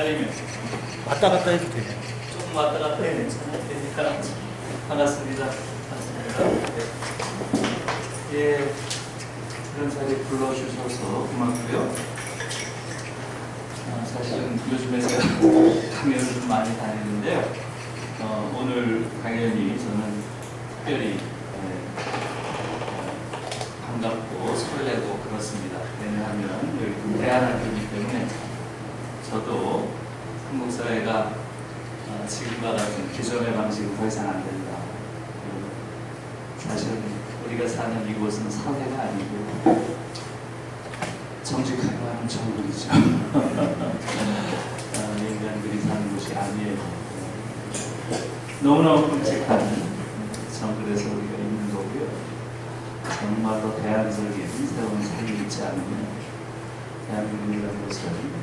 아니면 왔다 갔다 해도 되네. 조금 왔다 갔다 해야 되니까 반갑습니다. 반갑습니다. 예, 이런 자리에 불러주셔서 고맙고요. 사실은 요즘에 제가 강연을 좀 많이 다니는데요. 오늘 강연이 저는 특별히 반갑고 설레고 그렇습니다. 왜냐하면 여기 대한학교이기 때문에 저도 한국 사회가 지금과 같은 기존의 방식은 더 이상 안 된다. 사실 우리가 사는 이곳은 사회가 아니고 정직하게 말하면 정글이죠. 인간들이 사는 곳이 아니에요. 너무너무 끔찍한 정글에서 우리가 있는 거고요. 정말로 대안적인 새로운 삶이 있지 않으면 대한민국이라는 것은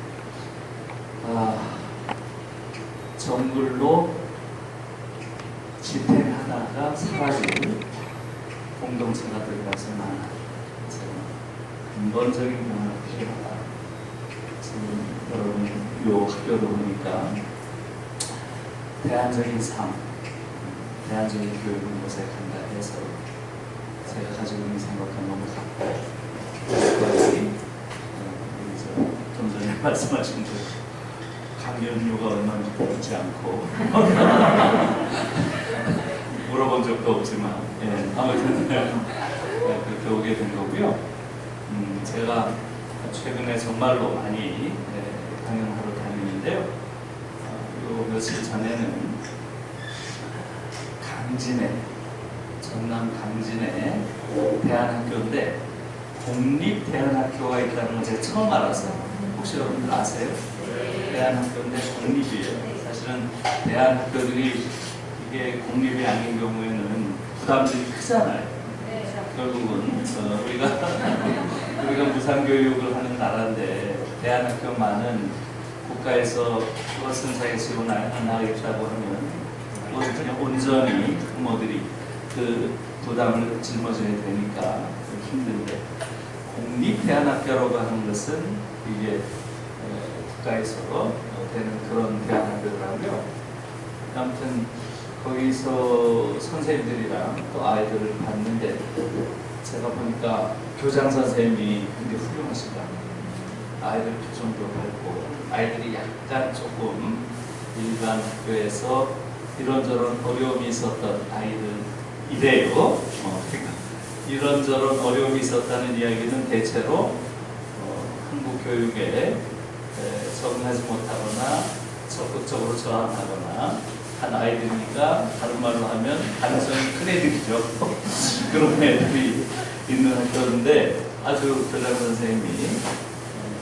정글로 지탱하다가 사라질 공동체가 되어서는 근본적인 변화가 필요하다. 지금 여러분 요 학교도 보니까 대안적인 삶, 대안적인 교육을 모색한다 해서 제가 가지고 있는 생각과 너무 같고 좀 전에 말씀하신 대로 강연료가 얼마인지 보지 않고 물어본 적도 없지만 아무튼 그렇게 오게 된 거고요. 제가 최근에 정말로 많이 강연하러 다니는데요. 요 며칠 전에는 강진에, 전남 강진에 대안학교인데 공립대안학교가 있다는 걸 제가 처음 알았어요. 혹시 여러분들 아세요? 대안학교인데 공립이에요. 사실은 대안학교들이 이게 공립이 아닌 경우에는 부담들이 크잖아요. 결국은 우리가 무상교육을 하는 나라인데 대안학교만은 국가에서 그것은 자기 지원하겠다고 하면 그것은 그냥 온전히 부모들이 그 부담을 짊어져야 되니까 힘든데 공립대안학교라고 하는 것은 이게 국가에서 되는 그런 대안학교더라고요. 아무튼 거기서 선생님들이랑 또 아이들을 봤는데 제가 보니까 교장 선생님이 굉장히 훌륭하시다. 아이들 표정도 밝고 아이들이 약간 조금 일반 학교에서 이런저런 어려움이 있었던 아이들이래요. 그러니까 이런저런 어려움이 있었다는 이야기는 대체로 한국 교육에 적응하지 못하거나 적극적으로 저항하거나 한 아이들이니까 다른 말로 하면 가능성이 큰 애들이죠. 그런 애들이 있는 학교인데 아주 교장 선생님이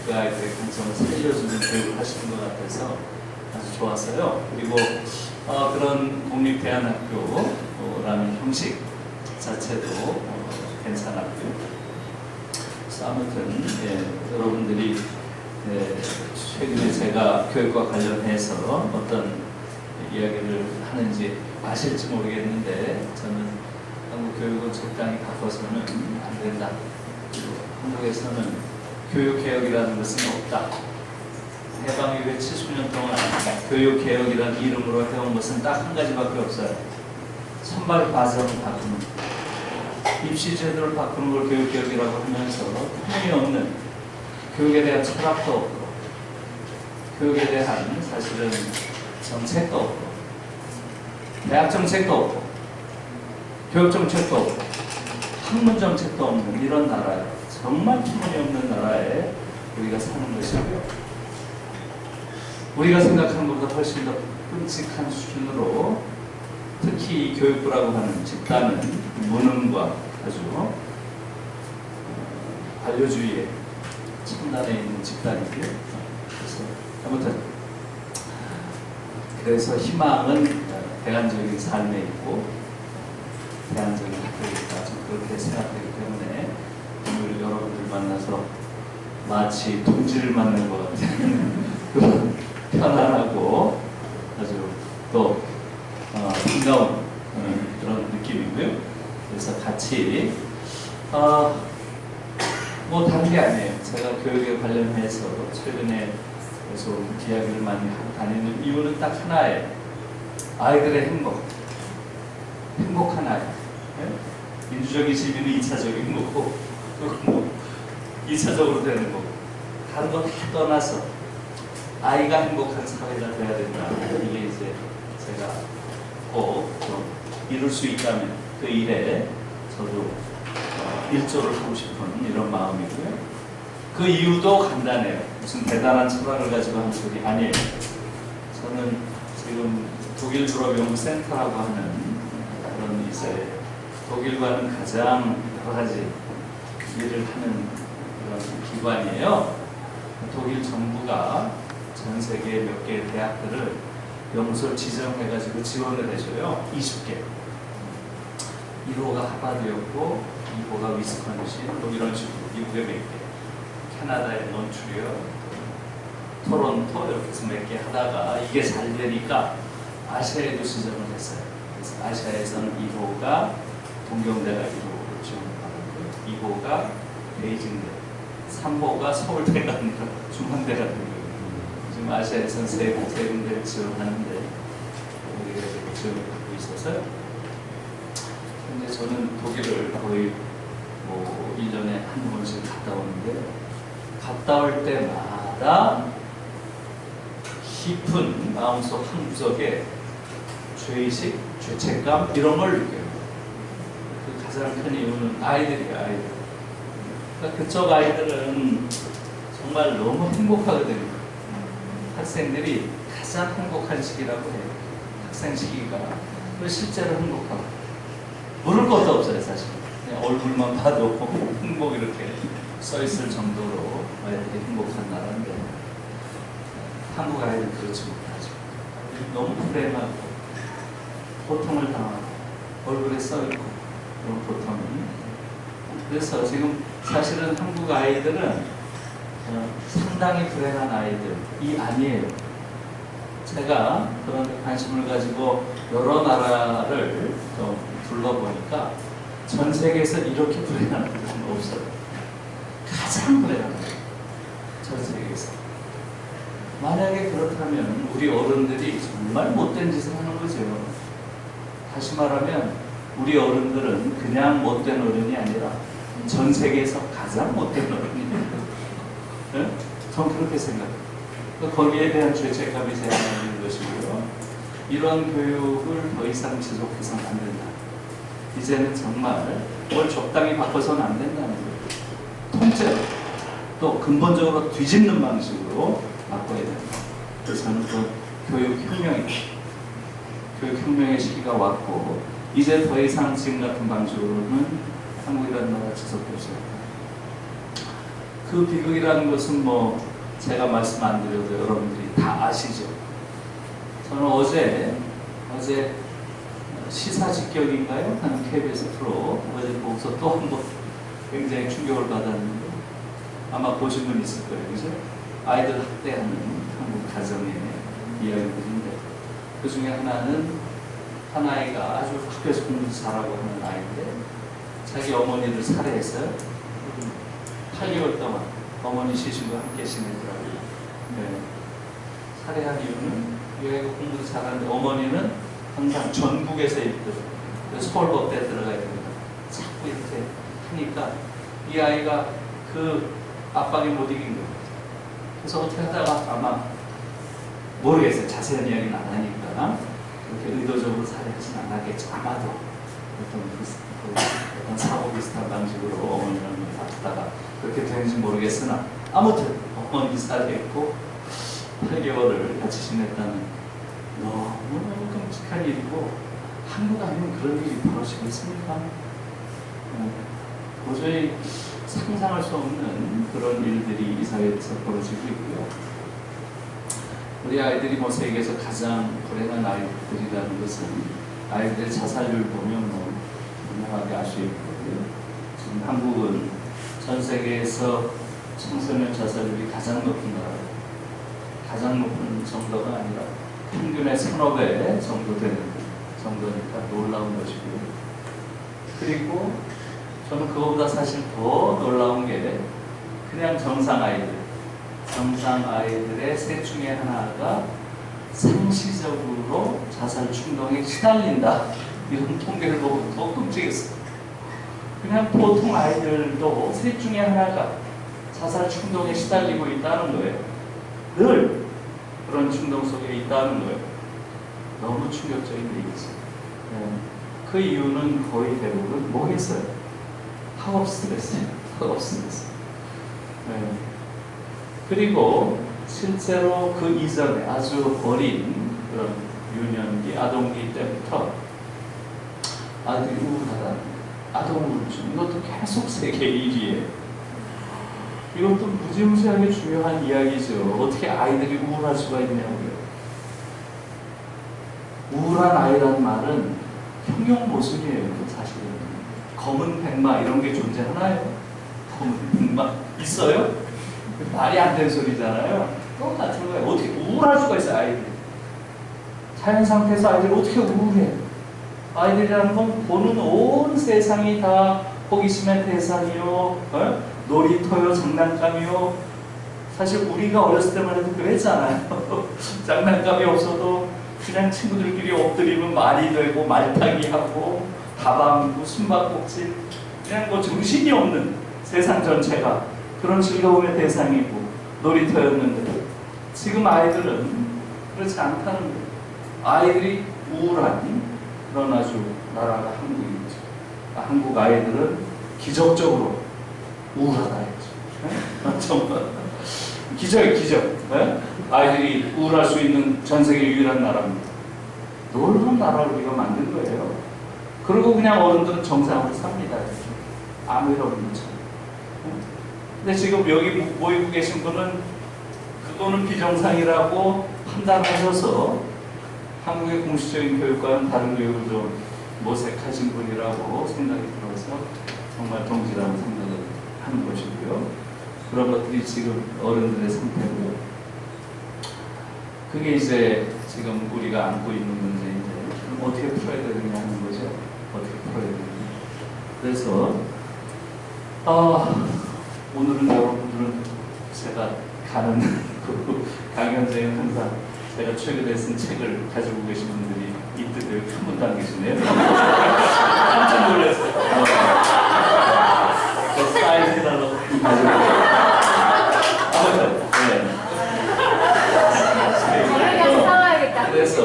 그 아이들의 강점을 살려주는 교육을 하시는 것 같아서 아주 좋았어요. 그리고 그런 공립대안학교라는 형식 자체도 괜찮았고요. 그래서 아무튼 여러분들이 최근에 제가 교육과 관련해서 어떤 이야기를 하는지 아실지 모르겠는데 저는 한국 교육은 적당히 바꿔서는 안 된다. 한국에서는 교육개혁이라는 것은 없다. 해방 이후에 70년 동안 교육개혁이라는 이름으로 해온 것은 딱 한 가지밖에 없어요. 선발 과정을 바꾸는 입시 제도를 바꾸는 걸 교육개혁이라고 하면서 틀림없는 교육에 대한 철학도 없고 교육에 대한 사실은 정책도 없고 대학 정책도 없고 교육 정책도 없고 학문 정책도 없는 이런 나라에 정말 터무니없는 나라에 우리가 사는 것이고요. 우리가 생각하는 것보다 훨씬 더 끔찍한 수준으로 특히 이 교육부라고 하는 집단은 무능과 아주 관료주의의 첨단에 있는 집단이고요. 그래서 희망은 대안적인 삶에 있고 대안적인 학교에 있다. 좀 그렇게 생각되기 때문에 오늘 여러분들 만나서 마치 동지를 만난 것 같은 그런 편안하고 아주 또 반가운 그런 느낌이고요. 그래서 같이 뭐 다른 게 아니에요. 제가 교육에 관련해서 최근에 그래서 이야기를 많이 하고 다니는 이유는 딱 하나예요. 아이들의 행복한 아이. 예? 민주적인 시민은 2차적인 거고, 또 2차적으로 되는 거고, 다른 거 다 떠나서 아이가 행복한 사회가 돼야 된다. 이게 이제 제가 꼭 이룰 수 있다면 그 일에 저도 일조를 하고 싶은 이런 마음이고요. 그 이유도 간단해요. 무슨 대단한 철학을 가지고 하는 소리 아니에요. 저는 지금 독일 유럽연구센터라고 하는 그런 이제 독일과는 가장 여러 가지 일을 하는 그런 기관이에요. 독일 정부가 전 세계 몇 개의 대학들을 연구소를 지정해가지고 지원을 해줘요. 20개. 1호가 하버드였고 2호가 위스콘신, 뭐 이런 식으로 미국에 몇 개, 캐나다에 몬트리올, 토론토 이렇게 해서 몇 개 하다가 이게 잘 되니까 아시아에도 지정을 했어요. 그래서 아시아에서는 1호가 동경대가 1호로 지원을 받았고요. 2호가 베이징대, 3호가 서울대가 아니라 중앙대가 되고요. 지금 아시아에서는 세 군데를 지원하는데 우리가 지원을 받고 있어서요. 근데 저는 독일을 거의 뭐 1년에 한두 번씩 갔다 오는데, 갔다 올 때마다 깊은 마음속 한 구석에 죄의식, 죄책감 이런 걸 느껴요. 그 가장 큰 이유는 아이들이에요, 아이들. 그러니까 그쪽 아이들은 정말 너무 행복하거든요. 학생들이 가장 행복한 시기라고 해요. 학생 시기가. 실제로 행복하고. 모를 것도 없어요, 사실. 그냥 얼굴만 봐도 행복 이렇게 써있을 정도로 아이들이 행복한 나라인데, 한국 아이들 그렇지 못하죠. 너무 불행하고 고통을 당하고 얼굴에 써있고 그런 고통이. 그래서 지금 사실은 한국 아이들은 상당히 불행한 아이들이 아니에요. 제가 그런 관심을 가지고 여러 나라를 좀 둘러보니까 전 세계에서 이렇게 불행한 아이들은 없어요. 가장 불행한 아이들, 전 세계에서. 만약에 그렇다면 우리 어른들이 정말 못된 짓을 하는 거죠. 다시 말하면 우리 어른들은 그냥 못된 어른이 아니라 전 세계에서 가장 못된 어른이에요. 네? 전 그렇게 생각해요. 거기에 대한 죄책감이 생기는 것이고요. 이런 교육을 더 이상 지속해서는 안 된다. 이제는 정말 뭘 적당히 바꿔서는 안 된다는 거예요. 통째로 또 근본적으로 뒤집는 방식으로 바꿔야 된다. 그래서 저는 그 교육혁명의 시기가 왔고, 이제 더 이상 지금 같은 방식으로는 한국이라는 나라가 지속될 수 없다. 그 비극이라는 것은 뭐 제가 말씀 안 드려도 여러분들이 다 아시죠. 저는 어제 시사 직격인가요? 하는 KBS 프로 어제 보고서 또 한 번 굉장히 충격을 받았는데, 아마 보신 분 있을 거예요, 그죠? 아이들 학대하는 한국 가정의 이야기들인데, 그 중에 하나는 한 아이가 아주 학교에서 공부 잘하고 하는 아이인데, 자기 어머니를 살해했어요. 8개월 동안 어머니 시신과 함께 지내더라고요. 네. 살해한 이유는 이 아이가 공부도 잘하는데 어머니는 항상 전국에서 있거든요. 그래서 서울법대에 들어가야 됩니다. 자꾸 이렇게 하니까 이 아이가 그 압박에 못 이긴 거예요. 그래서 어떻게 하다가 아마 모르겠어요. 자세한 이야기는 안 하니까 그렇게 의도적으로 살해하진 않았겠죠. 아마도 어떤 사고 비슷한 방식으로 어머니랑 다투다가 그렇게 되는지 모르겠으나, 아무튼 어머니 살해했고 8개월을 같이 지냈다는 너무너무 끔찍한 일이고, 한국 아니면 그런 일이 벌어지겠습니까? 도저히 상상할 수 없는 그런 일들이 이 사회에서 벌어지고 있고요. 우리 아이들이 뭐 세계에서 가장 불행한 아이들이라는 것은 아이들의 자살률 보면 뭐 분명하게 알 수 있거든요. 지금 한국은 전 세계에서 청소년 자살률이 가장 높은 나라예요. 가장 높은 정도가 아니라 평균의 1,5배 정도 되는 정도니까 놀라운 것이고요. 그리고 저는 그거보다 사실 더 놀라운 게 그냥 정상 아이들, 병상 아이들의 셋 중에 하나가 상시적으로 자살 충동에 시달린다. 이런 통계를 보고 더 끔찍했어요. 그냥 보통 아이들도 셋 중에 하나가 자살 충동에 시달리고 있다는 거예요. 늘 그런 충동 속에 있다는 거예요. 너무 충격적인 얘기죠. 그 이유는 거의 대부분 뭐겠어요? 학업 스트레스예요. 학업 스트레스. 그리고 실제로 그 이전에 아주 어린 그런 유년기, 아동기 때부터 아이들이 우울하다. 아동 우울증. 이것도 계속 세계 1위에. 이것도 무지무지하게 중요한 이야기죠. 어떻게 아이들이 우울할 수가 있냐고요. 우울한 아이라는 말은 형용 모순이에요. 사실은. 검은 백마 이런 게 존재하나요? 검은 백마 있어요? 말이 안 되는 소리잖아요. 똑같은 거예요. 어떻게 우울할 수가 있어요, 아이들이. 자연 상태에서 아이들이 어떻게 우울해? 아이들이라는 건 보는 온 세상이 다 호기심의 대상이요, 놀이터요, 장난감이요. 사실 우리가 어렸을 때만 해도 그랬잖아요. 장난감이 없어도 그냥 친구들끼리 엎드리면 말이 되고 말타기 하고 다방구, 숨바꼭질, 그냥 뭐 정신이 없는 세상 전체가 그런 즐거움의 대상이고 놀이터였는데 지금 아이들은 그렇지 않다는 거예요. 아이들이 우울한 그런 아주 나라가 한국이죠. 한국 아이들은 기적적으로 우울하다 했죠. 정말 기적이에요, 기적. 아이들이 우울할 수 있는 전 세계 유일한 나라입니다. 놀라운 나라를 우리가 만든 거예요. 그리고 그냥 어른들은 정상으로 삽니다. 아무 일 없는 척. 근데 지금 여기 모이고 계신 분은 그거는 비정상이라고 판단하셔서 한국의 공식적인 교육과는 다른 교육을 좀 모색하신 분이라고 생각이 들어서 정말 동지라고 생각을 하는 것이고요. 그런 것들이 지금 어른들의 상태고, 그게 이제 지금 우리가 안고 있는 문제인데 그럼 어떻게 풀어야 되느냐 하는 거죠. 어떻게 풀어야 되느냐. 그래서 오늘은 여러분들은 제가 가는 그 강연장에 항상 제가 최근에 쓴 책을 가지고 계신 분들이 이때 한 분도 안 계시네요. 깜짝 놀랐어요. 사인 해달라고 가지고. 그래서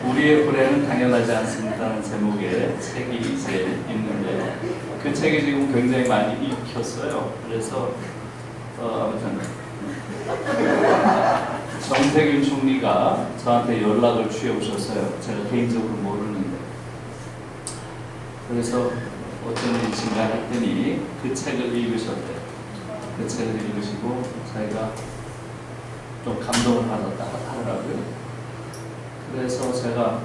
우리의 불행은 당연하지 않습니다라는 제목의 책이 이제 있는데 그 책이 지금 굉장히 많이 읽혔어요. 그래서 아무튼 정세균 총리가 저한테 연락을 취해 오셨어요. 제가 개인적으로 모르는데. 그래서 어떤 일인가 했더니 그 책을 읽으셨대. 그 책을 읽으시고 자기가 좀 감동을 받았다 하더라고요. 그래서 제가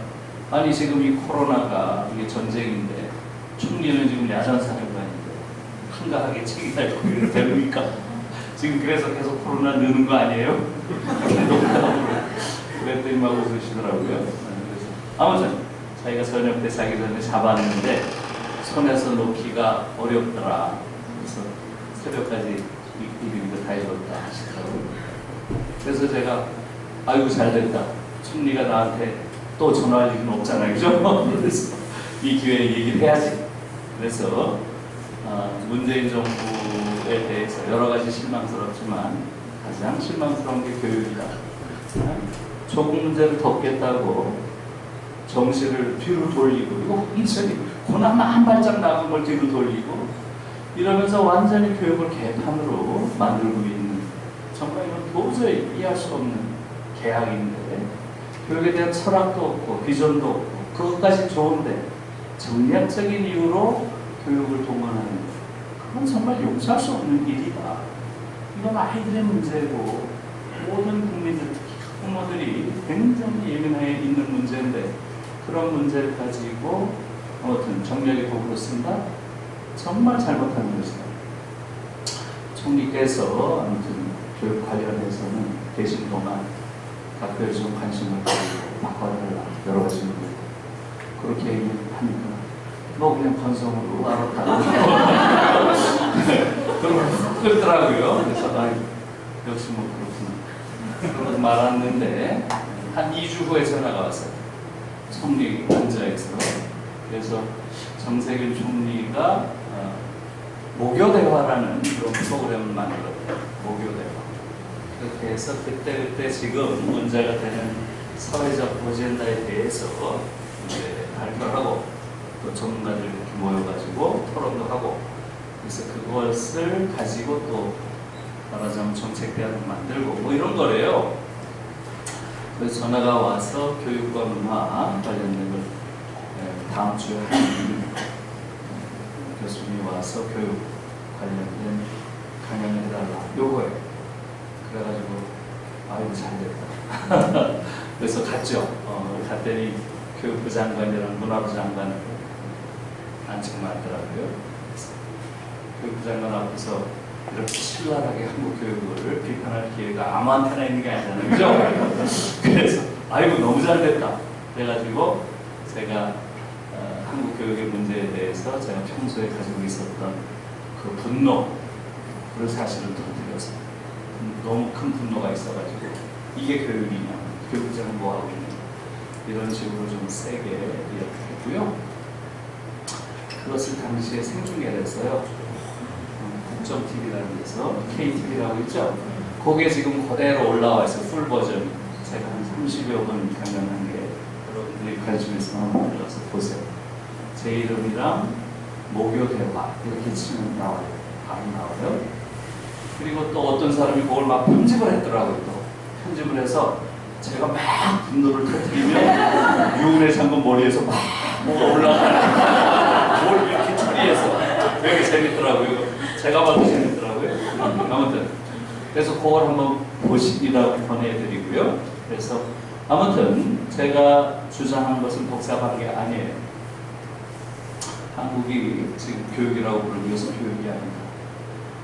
아니 지금 이 코로나가 이게 전쟁인데 총리는 지금 야전사령관인데 한가하게 책이 달고 이래도 됩니까? 지금 그래서 계속 코로나 느는 거 아니에요? 농담으로 그랬더니 막 웃으시더라고요. 그래서 아무튼 자기가 저녁 때 자기 전에 잡았는데 손에서 놓기가 어렵더라. 그래서 새벽까지 이거 다 읽었다 하시더라고요. 그래서 제가 아이고 잘됐다. 총리가 나한테 또 전화할 일은 없잖아요. 그죠? 그래서 이 기회에 얘기를 해야지. 그래서 문재인 정부에 대해서 여러 가지 실망스럽지만 가장 실망스러운 게 교육이다. 조국 문제를 덮겠다고 정시를 뒤로 돌리고 이거 완전히 고나마 한 발짝 나간 걸 뒤로 돌리고 이러면서 완전히 교육을 개판으로 만들고 있는 정말 이건 도저히 이해할 수 없는 계약인데 교육에 대한 철학도 없고 비전도 없고 그것까지 좋은데 정략적인 이유로 교육을 동원하는 것, 그건 정말 용서할 수 없는 일이다. 이건 아이들의 문제고 모든 국민들, 특히 부모들이 굉장히 예민해 있는 문제인데 그런 문제를 가지고 아무튼 정략의 도구로 쓴다? 정말 잘못한 것이다. 총리께서 아무튼 교육 관련해서는 계신 동안 학교에 좀 관심을 가지고 바꿔달라 여러 가지 그렇게 얘기하니까 뭐 그냥 건성으로 알았다고 그러더라고요. 그래서 역시 뭐 그렇구나. 그러고 말았는데 한 2주 후에 전화가 왔어요. 총리 원자에서. 그래서 정세균 총리가 모교대화라는 그런 프로그램을 만들었대요. 모교대화. 그렇게 해서 그때 지금 문제가 되는 사회적 어젠다에 대해서 이제 발표하고 또 전문가들 이렇게 모여가지고 토론도 하고, 그래서 그것을 가지고 또 말하자면 정책대안을 만들고 뭐 이런 거래요. 그래서 전화가 와서 교육과 문화 관련된 걸 다음 주에 교수님이 와서 교육 관련된 강연을 해달라 요거예요. 그래가지고 아이고 잘됐다. 그래서 갔죠. 갔더니 교육부 장관이랑 문화부 장관을 안청맞더라고요. 교육부 장관 앞에서 이렇게 신랄하게 한국 교육을 비판할 기회가 아무한테나 있는 게 아니잖아요. 그죠? 그래서 아이고 너무 잘됐다. 그래가지고 제가 한국 교육의 문제에 대해서 제가 평소에 가지고 있었던 그 분노를 사실은 터뜨려서 너무 큰 분노가 있어가지고 이게 교육이냐, 교육자는 뭐하고 있냐, 이런 식으로 좀 세게 이야기했고요. 그것을 당시에 생중계를 했어요. 국정TV라는 데서 KTV라고 있죠. 그게 지금 그대로 올라와 있어요. 풀 버전. 제가 한 30여 분 강연한 게 여러분들이 관심 있으면 한번 들어서 보세요. 제 이름이랑 모교대화 이렇게 치면 나와요. 바로 나와요. 그리고 또 어떤 사람이 그걸 막 편집을 했더라고요. 또 편집을 해서 제가 막 분노를 터뜨리면 유은혜 장군 머리에서 막 뭐가 올라가는 뭘 이렇게 처리해서 되게 재밌더라고요. 제가 봐도 재밌더라고요. 아무튼 그래서 그걸 한번 보시라고 권해드리고요. 그래서 아무튼 제가 주장한 것은 복잡한 게 아니에요. 한국이 지금 교육이라고 부르는 것은 교육이 아니다.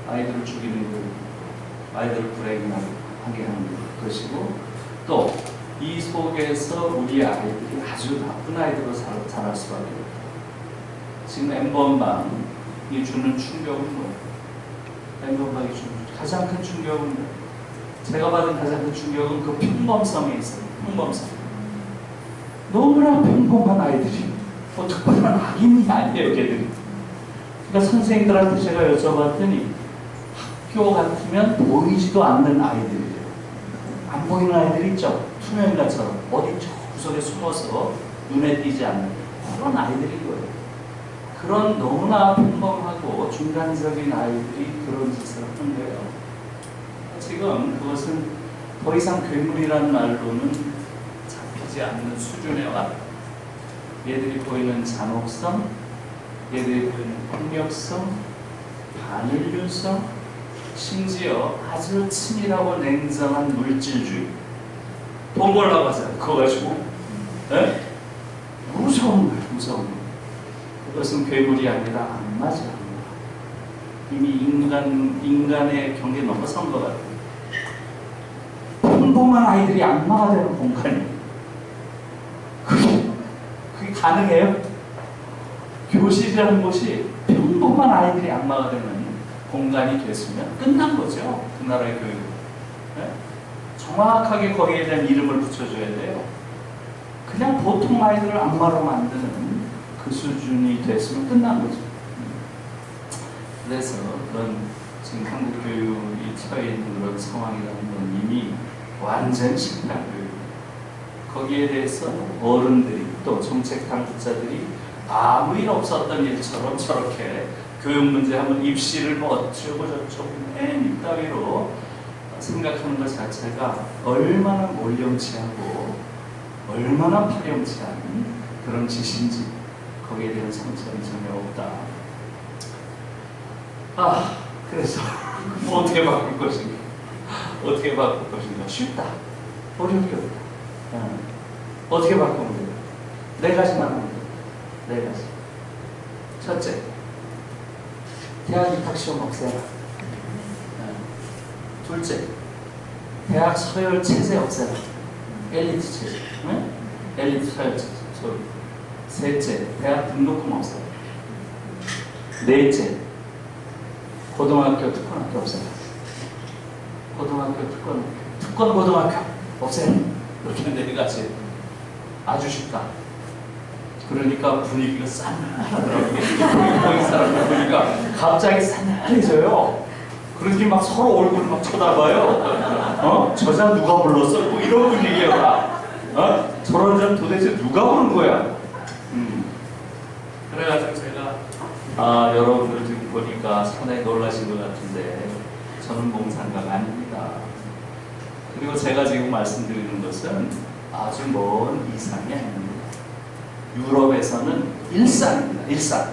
아이들을 죽이는 교육, 아이들을 불행하게 하는 것이고, 또 이 속에서 우리 아이들이 아주 나쁜 아이들로 자랄 수밖에 없다. 지금 N번방이 주는 충격은 뭐예요? N번방이 주는 가장 큰 충격은 뭐예요? 제가 받은 가장 큰 충격은 그 평범성에 있어요. 평범성. 너무나 평범한 아이들이 특별한 악인이 아니에요, 걔들이. 그러니까 선생님들한테 제가 여쭤봤더니 학교 같으면 보이지도 않는 아이들이에요. 안 보이는 아이들 있죠? 투명인간처럼 어디 저 구석에 숨어서 눈에 띄지 않는 그런 아이들인 거예요. 그런 너무나 평범하고 중간적인 아이들이 그런 짓을 하는 거예요. 지금 그것은 더 이상 괴물이라는 말로는 잡히지 않는 수준에 왔다. 얘들이 보이는 잔혹성, 얘들이 보이는 폭력성, 반인륜성, 심지어 아주 치밀하고 냉정한 물질주의. 돈 벌라고 하잖아요. 그거 가지고. 네? 무서운 거예요. 무서운 거예요. 그것은 괴물이 아니라 악마죠. 이미 인간의 경계에 넘어선 것 같아요. 평범한 아이들이 악마가 되는 공간이에요. 그게 가능해요? 교실이라는 곳이 평범한 아이들이 악마가 되는 공간이 됐으면 끝난 거죠. 그 나라의 교육. 네? 정확하게 거기에 대한 이름을 붙여줘야 돼요. 그냥 보통 아이들을 악마로 만드는 그 수준이 됐으면 끝난 거죠. 그래서 그런 지금 한국 교육이 처해 있는 그런 상황이라는 건 이미 완전 실패한 교육. 거기에 대해서 어른들이 또 정책 당국자들이 아무 일 없었던 일처럼 저렇게 교육 문제 하면 입시를 뭐 어쩌고 저쩌고 맨 이따위로 생각하는 것 자체가 얼마나 몰령치하고 얼마나 파렴치한 그런 짓인지 거기에 대한 상처는 전혀 없다. 그래서 뭐 어떻게 바꿀 것인가? 어떻게 바꿀 것인가? 쉽다. 어려운 게 없다. 어떻게 바꾸면 돼요? 네 가지만 하면 돼요. 네 가지. 첫째, 대학 입학시험 없애라. 둘째, 대학 서열 체제 없애라. 엘리트 체제. 네? 엘리트 서열 체제. 셋째, 대학 등록금 없애라. 넷째, 고등학교 특권학교 없애라. 고등학교 특권 고등학교 없애. 이렇게 내려가지. 아주 쉽다. 그러니까 분위기가 싸늘하더라고요. 거기 사람들 보니까 갑자기 싸늘해져요. 그러더니 막 서로 얼굴을 막 쳐다봐요. 저자 누가 불렀어? 뭐 이런 분위기야. 저런 점 도대체 누가 부른 거야? 그래가지고 제가 여러분들 지금 보니까 상당히 놀라신 것 같은데 저는 몽상가가 아닙니다. 그리고 제가 지금 말씀드리는 것은 아주 먼 이상이 아닙니다. 유럽에서는 일상입니다. 일상.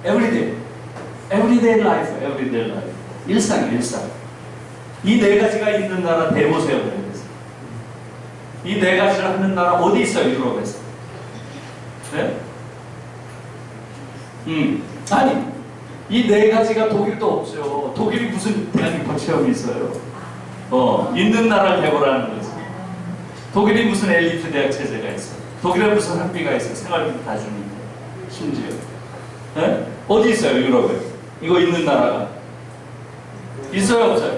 everyday life. 일상이에요, 일상. 이 네 가지가 있는 나라 대보세요, 유럽에서. 이 네 가지를 하는 나라 어디 있어요, 유럽에서? 네? 아니, 이 네 가지가 독일도 없죠. 독일이 무슨 대학입학 시험이 있어요? 있는 나라를 해보라는 거지. 독일이 무슨 엘리트 대학 체제가 있어? 독일에 무슨 학비가 있어? 생활비 다 주는데. 심지어. 네? 어디 있어요, 유럽에? 이거 있는 나라가? 있어요, 없어요?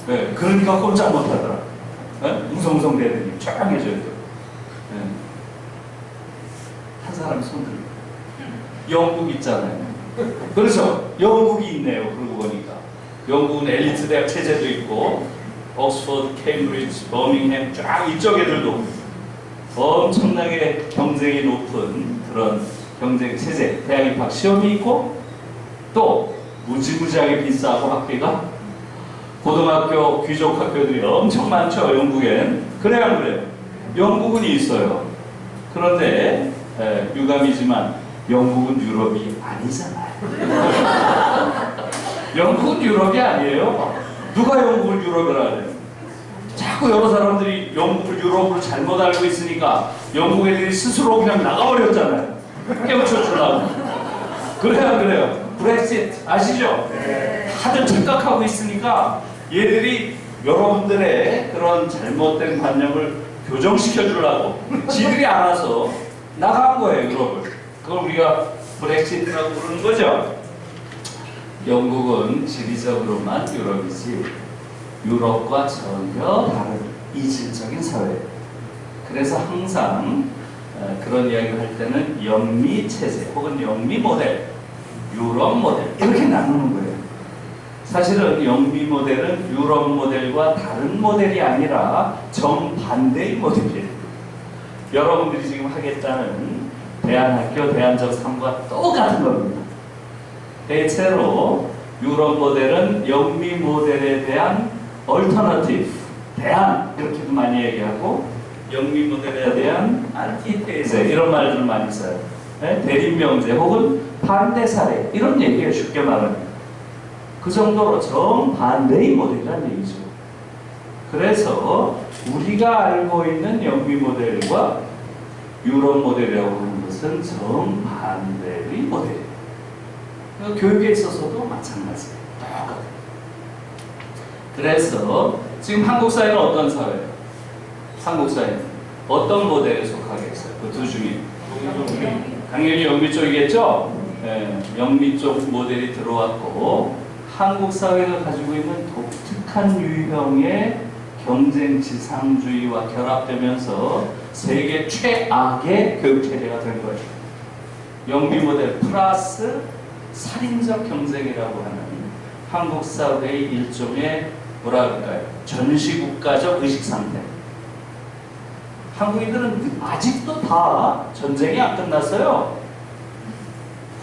네, 그러니까 꼼짝 못 하더라. 네? 웅성웅성 대더니 조용해져요. 네. 한 사람이 손 들고. 영국 있잖아요. 그렇죠? 영국이 있네요. 그러고 보니까. 영국은 엘리트 대학 체제도 있고, 옥스퍼드, 케임브리지, 버밍햄 쫙 이쪽 애들도 엄청나게 경쟁이 높은 그런 경쟁 체제, 대학 입학 시험이 있고, 또 무지무지하게 비싸고 학비가 고등학교, 귀족 학교들이 엄청 많죠. 영국엔. 그래요, 안 그래요? 영국은 있어요. 그런데 유감이지만 영국은 유럽이 아니잖아요. 영국은 유럽이 아니에요. 누가 영국을 유럽이라 그래요? 자꾸 여러 사람들이 영국을 유럽을 잘못 알고 있으니까 영국 애들이 스스로 그냥 나가버렸잖아요. 깨우쳐 주려고. 그래요, 안 그래요? 브렉시트 아시죠? 다들 착각하고 있으니까 얘들이 여러분들의 그런 잘못된 관념을 교정시켜 주려고 지들이 알아서 나간 거예요, 유럽을. 그걸 우리가 브렉시트라고 부르는 거죠. 영국은 지리적으로만 유럽이지 유럽과 전혀 다른 이질적인 사회예요. 그래서 항상 그런 이야기를 할 때는 영미 체제 혹은 영미 모델, 유럽 모델 이렇게 나누는 거예요. 사실은 영미 모델은 유럽 모델과 다른 모델이 아니라 정반대의 모델이에요. 여러분들이 지금 하겠다는 대안학교, 대안적 3과 똑같은 겁니다. 대체로 유럽 모델은 영미 모델에 대한 얼터너티브, 대안 이렇게도 많이 얘기하고 영미 모델에 대한 안티테제 이런 말들을 많이 써요. 네? 대립명제 혹은 반대 사례 이런 얘기예요. 쉽게 말하면 그 정도로 정반대의 모델이라는 얘기죠. 그래서 우리가 알고 있는 영미 모델과 유럽 모델이라고 하는 것은 정반대의 모델이에요. 교육에 있어서도 마찬가지예요. 똑같아요. 그래서 지금 한국 사회는 어떤 사회예요? 한국 사회는 어떤 모델에 속하겠어요? 그 두 중에 당연히 영미 쪽이겠죠? 네, 영미 쪽 모델이 들어왔고 한국 사회가 가지고 있는 독특한 유형의 경쟁 지상주의와 결합되면서 세계 최악의 교육체제가 된 거예요. 영미 모델 플러스 살인적 경쟁이라고 하는 한국 사회의 일종의 뭐라 그럴까요? 전시국가적 의식 상태. 한국인들은 아직도 다 전쟁이 안 끝났어요.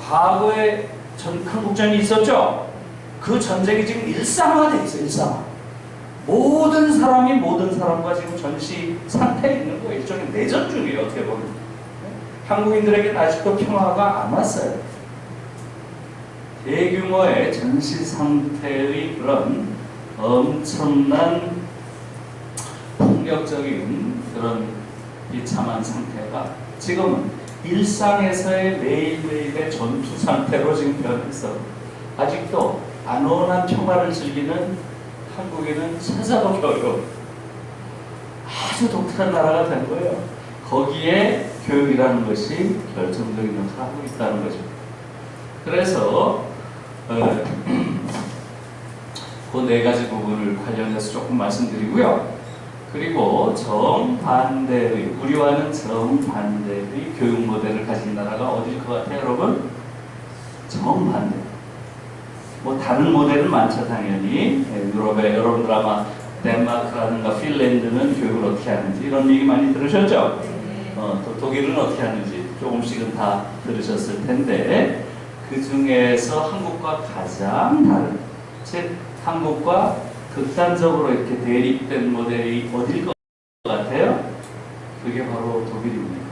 과거에 한국전이 있었죠? 그 전쟁이 지금 일상화되어 있어요. 일상화. 모든 사람이 모든 사람과 지금 전시 상태에 있는 거예요. 일종의 내전 중이에요. 어떻게 보면. 한국인들에게는 아직도 평화가 안 왔어요. 대규모의 전시 상태의 그런 엄청난 폭력적인 그런 비참한 상태가 지금은 일상에서의 매일매일의 전투 상태로 지금 변해서 아직도 안온한 평화를 즐기는 한국에는 찾아보기 어려운 아주 독특한 나라가 된 거예요. 거기에 교육이라는 것이 결정적인 역할을 하고 있다는 거죠. 그래서 그 네 가지 부분을 관련해서 조금 말씀드리고요. 그리고 정반대의, 우리와는 정반대의 교육 모델을 가진 나라가 어딜 것 같아요, 여러분? 정반대. 뭐 다른 모델은 많죠, 당연히. 유럽에 여러분들 아마 덴마크라든가 핀란드는 교육을 어떻게 하는지 이런 얘기 많이 들으셨죠? 또 독일은 어떻게 하는지 조금씩은 다 들으셨을 텐데, 그 중에서 한국과 가장 다른, 즉 한국과 극단적으로 이렇게 대립된 모델이 어딜 것 같아요? 그게 바로 독일입니다.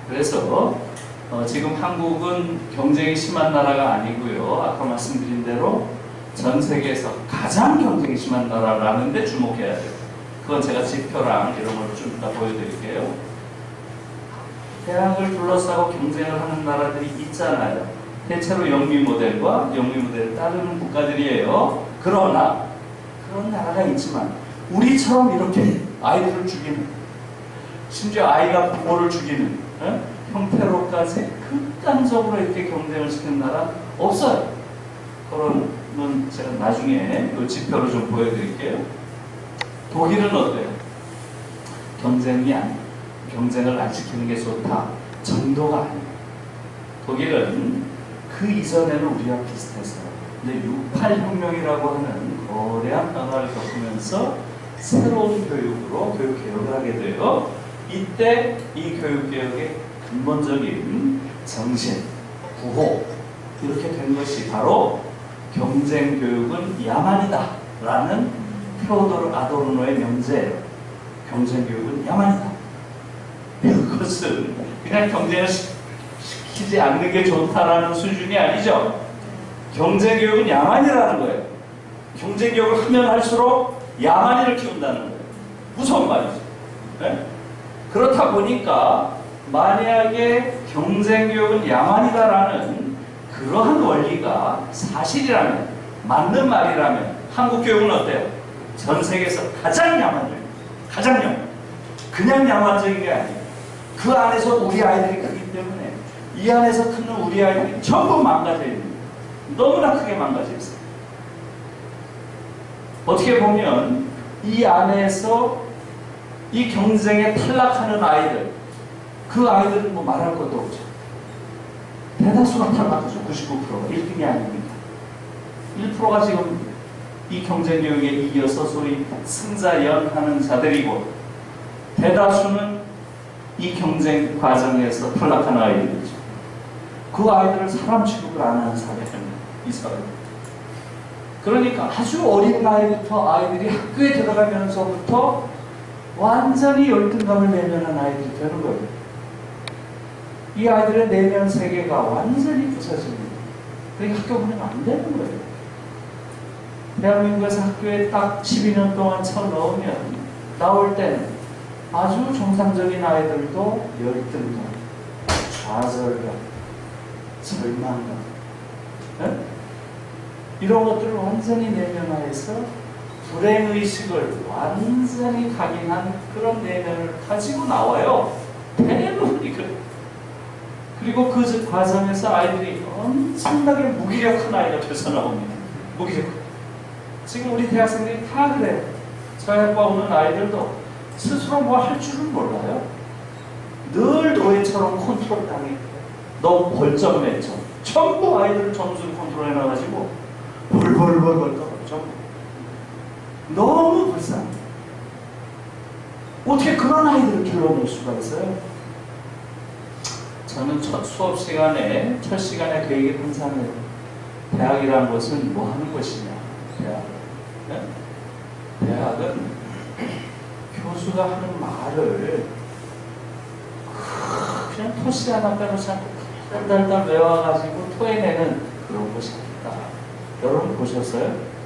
그래서 지금 한국은 경쟁이 심한 나라가 아니고요. 아까 말씀드린 대로 전 세계에서 가장 경쟁이 심한 나라라는 데 주목해야 돼요. 그건 제가 지표랑 이런 걸 좀 이따 보여드릴게요. 대학을 둘러싸고 경쟁을 하는 나라들이 있잖아요. 대체로 영미 모델과 영미 모델을 따르는 국가들이에요. 그러나 그런 나라가 있지만 우리처럼 이렇게 아이들을 죽이는, 심지어 아이가 부모를 죽이는 형태로까지 극단적으로 이렇게 경쟁을 시키는 나라 없어요. 그런 건 제가 나중에 이 지표를 좀 보여드릴게요. 독일은 어때요? 경쟁을 안 시키는 게 좋다 정도가 아니에요. 독일은 그 이전에는 우리와 비슷했어요. 근데 68혁명이라고 하는 거대한 변화를 겪으면서 새로운 교육으로 교육 개혁을 하게 돼요. 이때 이 교육 개혁의 근본적인 정신, 구호 이렇게 된 것이 바로 경쟁 교육은 야만이다 라는 테오도르 아도르노의 명제예요. 경쟁 교육은 야만이다. 그것은 그냥 경쟁을 시키지 않는 게 좋다라는 수준이 아니죠. 경쟁 교육은 야만이라는 거예요. 경쟁 교육을 하면 할수록 야만이를 키운다는 거예요. 무서운 말이죠. 네? 그렇다 보니까 만약에 경쟁 교육은 야만이다라는 그러한 원리가 사실이라면, 맞는 말이라면 한국 교육은 어때요? 전 세계에서 가장 야만적이에요. 가장 야만. 그냥 야만적인 게 아니에요. 그 안에서 우리 아이들이 크기 때문에 이 안에서 크는 우리 아이들이 전부 망가져 있는 거예요. 너무나 크게 망가져 있어요. 어떻게 보면 이 안에서 이 경쟁에 탈락하는 아이들, 그 아이들은 뭐 말할 것도 없죠. 대다수가 탈락하죠. 99%가 1등이 아닙니다. 1%가 지금 이 경쟁 교육에 이겨서 소위 승자연하는 자들이고, 대다수는 이 경쟁 과정에서 탈락하는 아이들이죠. 그 아이들을 사람 취급을 안 하는 사회입니다. 이 사회. 그러니까 아주 어린 나이부터 아이들이 학교에 들어가면서부터 완전히 열등감을 내면한 아이들이 되는 거예요. 이 아이들의 내면 세계가 완전히 부서집니다. 그러니까 학교 보내면 안 되는 거예요. 대한민국에서 학교에 딱 12년 동안 쳐넣으면 나올 때는 아주 정상적인 아이들도 열등감, 좌절감, 절망감, 네? 이런 것들을 완전히 내면화해서 불행의식을 완전히 각인한 그런 내면을 가지고 나와요. 대부분이 그래요. 그리고 그 과정에서 아이들이 엄청나게 무기력한 아이가 돼서 나옵니다. 무기력. 지금 우리 대학생들이 다 그래요. 저희 학과 오는 아이들도 스스로 뭐 할 줄은 몰라요. 늘 노예처럼 컨트롤 당해. 너 벌점 몇 점. 전부 아이들 점수를 컨트롤해놔가지고 벌벌벌벌 떨어져. 너무 불쌍해. 어떻게 그런 아이들을 길러낼 수가 있어요? 저는 첫 수업 시간에, 첫 시간에 그 얘기를 항상 해요. 대학이라는 것은 뭐 하는 것이냐. 대학. 네? 대학은 교수가 하는 말을 그냥 토시 하나 빼놓지 않고 달달달 외워가지고 토해내는 그런 것입니다. 여러분 보셨어요?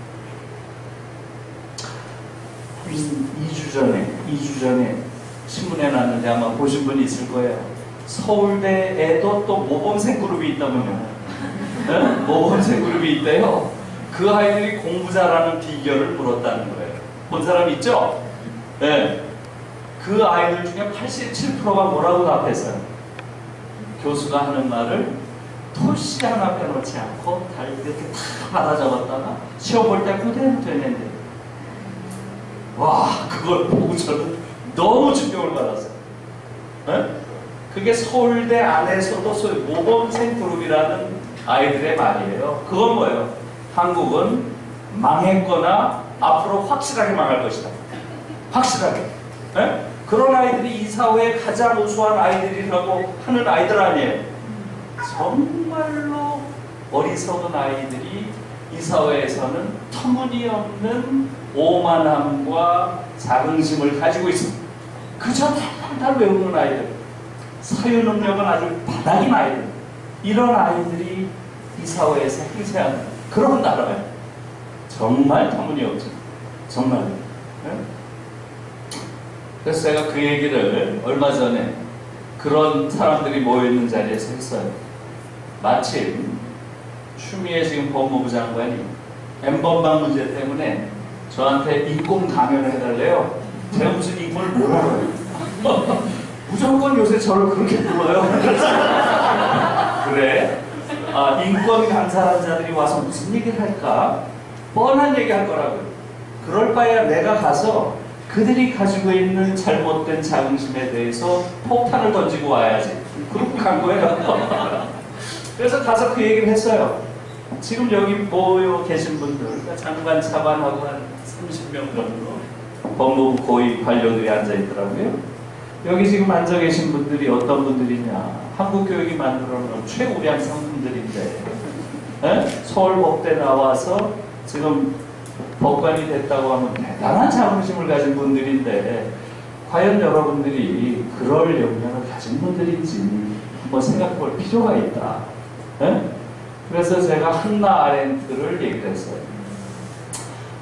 2주 전에 신문에 났는데 아마 보신 분이 있을 거예요. 서울대에도 또 모범생 그룹이 있다면요. 네? 모범생 그룹이 있대요. 그 아이들이 공부 잘하는 비결을 물었다는 거예요. 본 사람 있죠? 네. 그 아이들 중에 87%가 뭐라고 답했어요? 교수가 하는 말을 토시 하나 빼놓지 않고 다 이렇게 다 받아 적었다가 시험 볼 때 그대로 되는데, 와, 그걸 보고 저는 너무 충격을 받았어요. 네? 그게 서울대 안에서도 소위 모범생 그룹이라는 아이들의 말이에요. 그건 뭐예요? 한국은 망했거나 앞으로 확실하게 망할 것이다. 확실하게. 네? 그런 아이들이 이 사회의 가장 우수한 아이들이라고 하는 아이들 아니에요. 정말로 어리석은 아이들이 이 사회에서는 터무니없는 오만함과 자긍심을 가지고 있습니다. 그저 달달 외우는 아이들, 사유 능력은 아주 바닥인 아이들, 이런 아이들이 이 사회에서 행세하는 그런 나라예요. 정말 터무니없죠. 정말. 네? 그래서 제가 그 얘기를 얼마 전에 그런 사람들이 모여있는 자리에서 했어요. 마침 추미애 지금 법무부 장관이 N번방 문제 때문에 저한테 인권 강연을 해달래요. 제가 무슨 인권을 뭘 알아요? 무조건 요새 저를 그렇게 불러요. 그래? 아, 인권 강사한 자들이 와서 무슨 얘기를 할까? 뻔한 얘기 할 거라고요. 그럴 바에야 내가 가서 그들이 가지고 있는 잘못된 자긍심에 대해서 폭탄을 던지고 와야지. 그러고 간 거예요. 그래서 가서 그 얘기를 했어요. 지금 여기 모여 계신 분들, 그러니까 장관 차관하고 한 30명 정도 법무부 고위 관료들이 앉아있더라고요. 여기 지금 앉아 계신 분들이 어떤 분들이냐. 한국교육이 만들어놓은 최우량 상품들인데, 서울법대 나와서 지금 법관이 됐다고 하면 대단한 자긍심을 가진 분들인데, 과연 여러분들이 그럴 역량을 가진 분들인지 한번 생각해 볼 필요가 있다. 그래서 제가 한나 아렌트를 얘기를 했어요.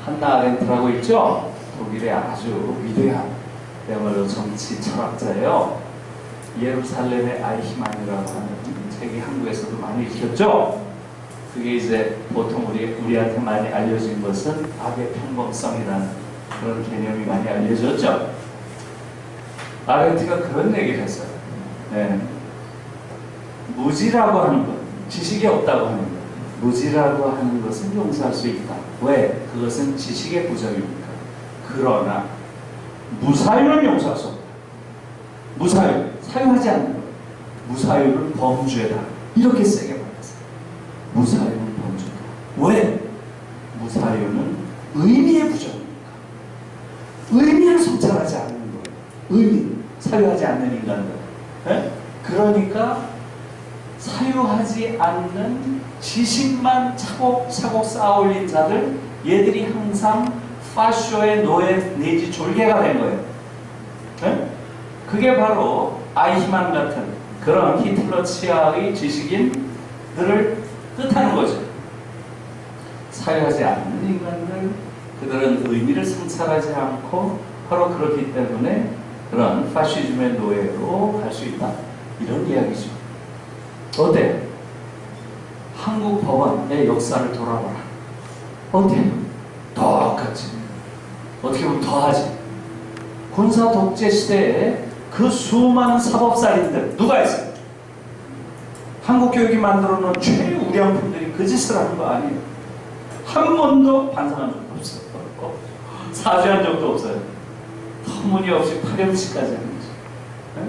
한나 아렌트라고 있죠? 독일의 아주 위대한 그야말로 정치 철학자예요. 예루살렘의 아이히만이라고 하는 책이 한국에서도 많이 읽혔죠? 그게 이제 보통 우리한테 많이 알려진 것은 악의 평범성이라는 그런 개념이 많이 알려졌죠? 아렌트가 그런 얘기를 했어요. 네. 무지라고 하는 것, 지식이 없다고 하는 것, 무지라고 하는 것은 용서할 수 있다. 왜? 그것은 지식의 부정입니까? 그러나 무사유는 용서할 수 없다. 무사유, 사유하지 않는 것, 무사유는 범죄다. 이렇게 세게 말했어요. 무사유는 범죄다. 왜? 무사유는 의미의 부정입니까? 의미를 성찰하지 않는 거예요. 의미, 사유하지 않는 인간들. 네? 그러니까 사유하지 않는 지식만 차곡차곡 쌓아올린 자들, 얘들이 항상 파쇼의 노예 내지 졸개가 된 거예요. 네? 그게 바로 아이히만 같은 그런 히틀러 치하의 지식인들을 뜻하는 거죠. 사유하지 않는 인간들, 그들은 의미를 성찰하지 않고 바로 그렇기 때문에 그런 파시즘의 노예로 갈 수 있다. 이런 이야기죠. 어때? 한국 법원의 역사를 돌아보라. 어때요? 똑같이. 어떻게 보면 더하지. 군사 독재 시대에 그 수많은 사법살인들 누가 했어요? 한국 교육이 만들어 놓은 최우량품들이 그 짓을 하는 거 아니에요. 한 번도 반성한 적도 없어요. 사죄한 적도 없어요. 터무니없이 파렴치까지 하는 거죠. 네?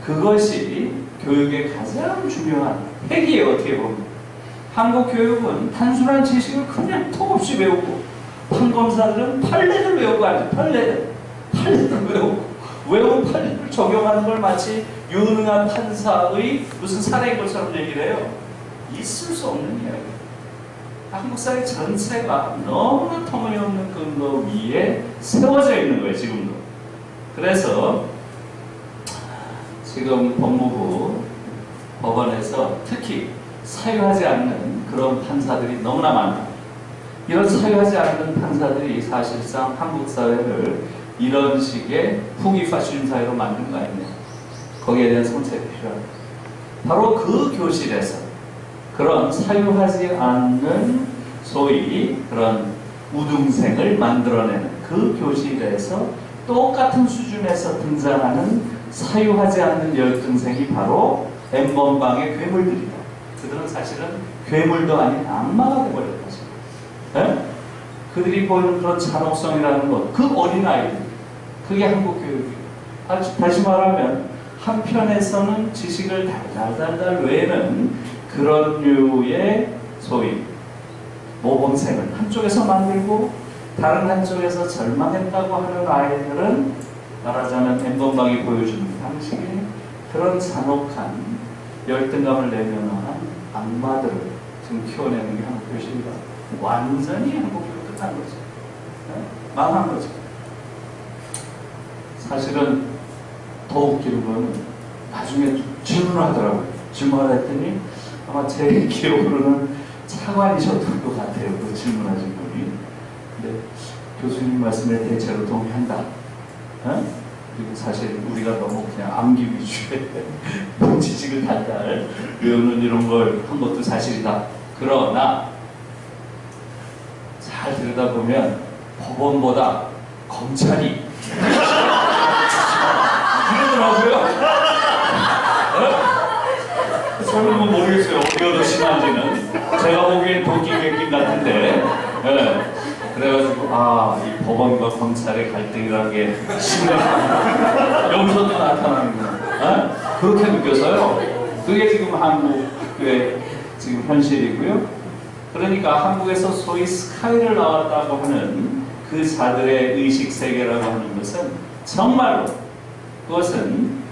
그것이 교육의 가장 중요한 핵이에요. 어떻게 보면 한국 교육은 단순한 지식을 그냥 턱없이 외우고, 판검사들은 판례를 외우고 하죠. 판례를 외우고, 외운 판례를 적용하는 걸 마치 유능한 판사의 무슨 사례인 것처럼 얘기를 해요. 있을 수 없는 이야기예요. 한국 사회 전체가 너무나 터무니없는 근거 위에 세워져 있는 거예요. 지금도. 그래서 지금 법무부 법원에서 특히 사유하지 않는 그런 판사들이 너무나 많다. 이런 사유하지 않는 판사들이 사실상 한국 사회를 이런 식의 후기 파시즘 사회로 만든 거 아니냐. 거기에 대한 성찰이 필요합니다. 바로 그 교실에서 그런 사유하지 않는 소위 그런 우등생을 만들어내는 그 교실에서 똑같은 수준에서 등장하는 사유하지 않는 열등생이 바로 N번방의 괴물들이다. 그들은 사실은 괴물도 아닌 악마가 되어버렸다. 예? 그들이 보이는 그런 잔혹성이라는 것, 그 어린아이들, 그게 한국 교육이에요. 다시 말하면 한편에서는 지식을 달달달달 외에는 그런 류의 소위 모범생을 한쪽에서 만들고 다른 한쪽에서 절망했다고 하는 아이들은 말하자면 엠번방이 보여주는 방식의 그런 잔혹한 열등감을 내면한 악마들을 지금 키워내는 게 한국 교실이다. 완전히 한국 교육 끝난 거죠. 네? 망한 거죠. 사실은 더 웃기는 거는 나중에 질문을 하더라고요. 질문을 했더니 아마 제 기억으로는 차관이셨던 것 같아요. 그 질문하신 분이. 근데 교수님 말씀에 대체로 동의한다. 어? 그리고 사실 우리가 너무 그냥 암기 위주의 지식을 달달 외우는 이런 걸 한 것도 사실이다. 그러나 잘 들여다보면 법원보다 검찰이 그러더라고요. 저는 모르겠어요. 어디가 더 심한지는. 제가 보기엔 도끼 같은데. 네. 그래가지고 이 법원과 검찰의 갈등이라는 게 심각하구나. 여기서도 나타나는구나. 그렇게 느껴서요. 그게 지금 한국의 지금 현실이고요. 그러니까 한국에서 소위 스카이를 나왔다고 하는 그 자들의 의식 세계라고 하는 것은 정말로 그것은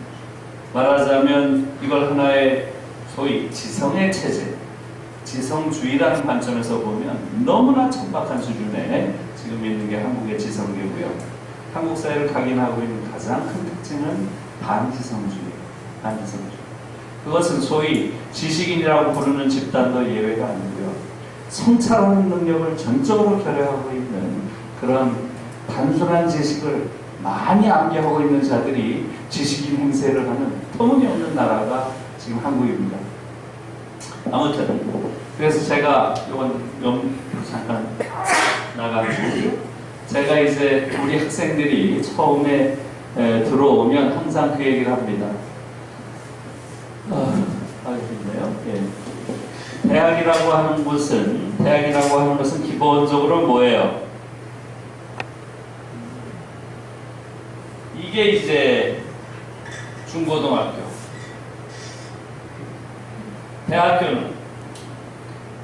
말하자면 이걸 하나의 소위 지성의 체제, 지성주의라는 관점에서 보면 너무나 천박한 수준에 지금 있는 게 한국의 지성계고요. 한국 사회를 각인하고 있는 가장 큰 특징은 반지성주의. 그것은 소위 지식인이라고 부르는 집단도 예외가 아니고요. 성찰하는 능력을 전적으로 결여하고 있는 그런 단순한 지식을 많이 암기하고 있는 자들이 지식인 행세를 하는 터무니없는 나라가 지금 한국입니다. 아무튼 그래서 제가 이건 잠깐 나가고 제가 이제 우리 학생들이 처음에 들어오면 항상 그 얘기를 합니다. 알겠네요. 예. 대학이라고 하는 것은 기본적으로 뭐예요? 이게 이제 중고등학교.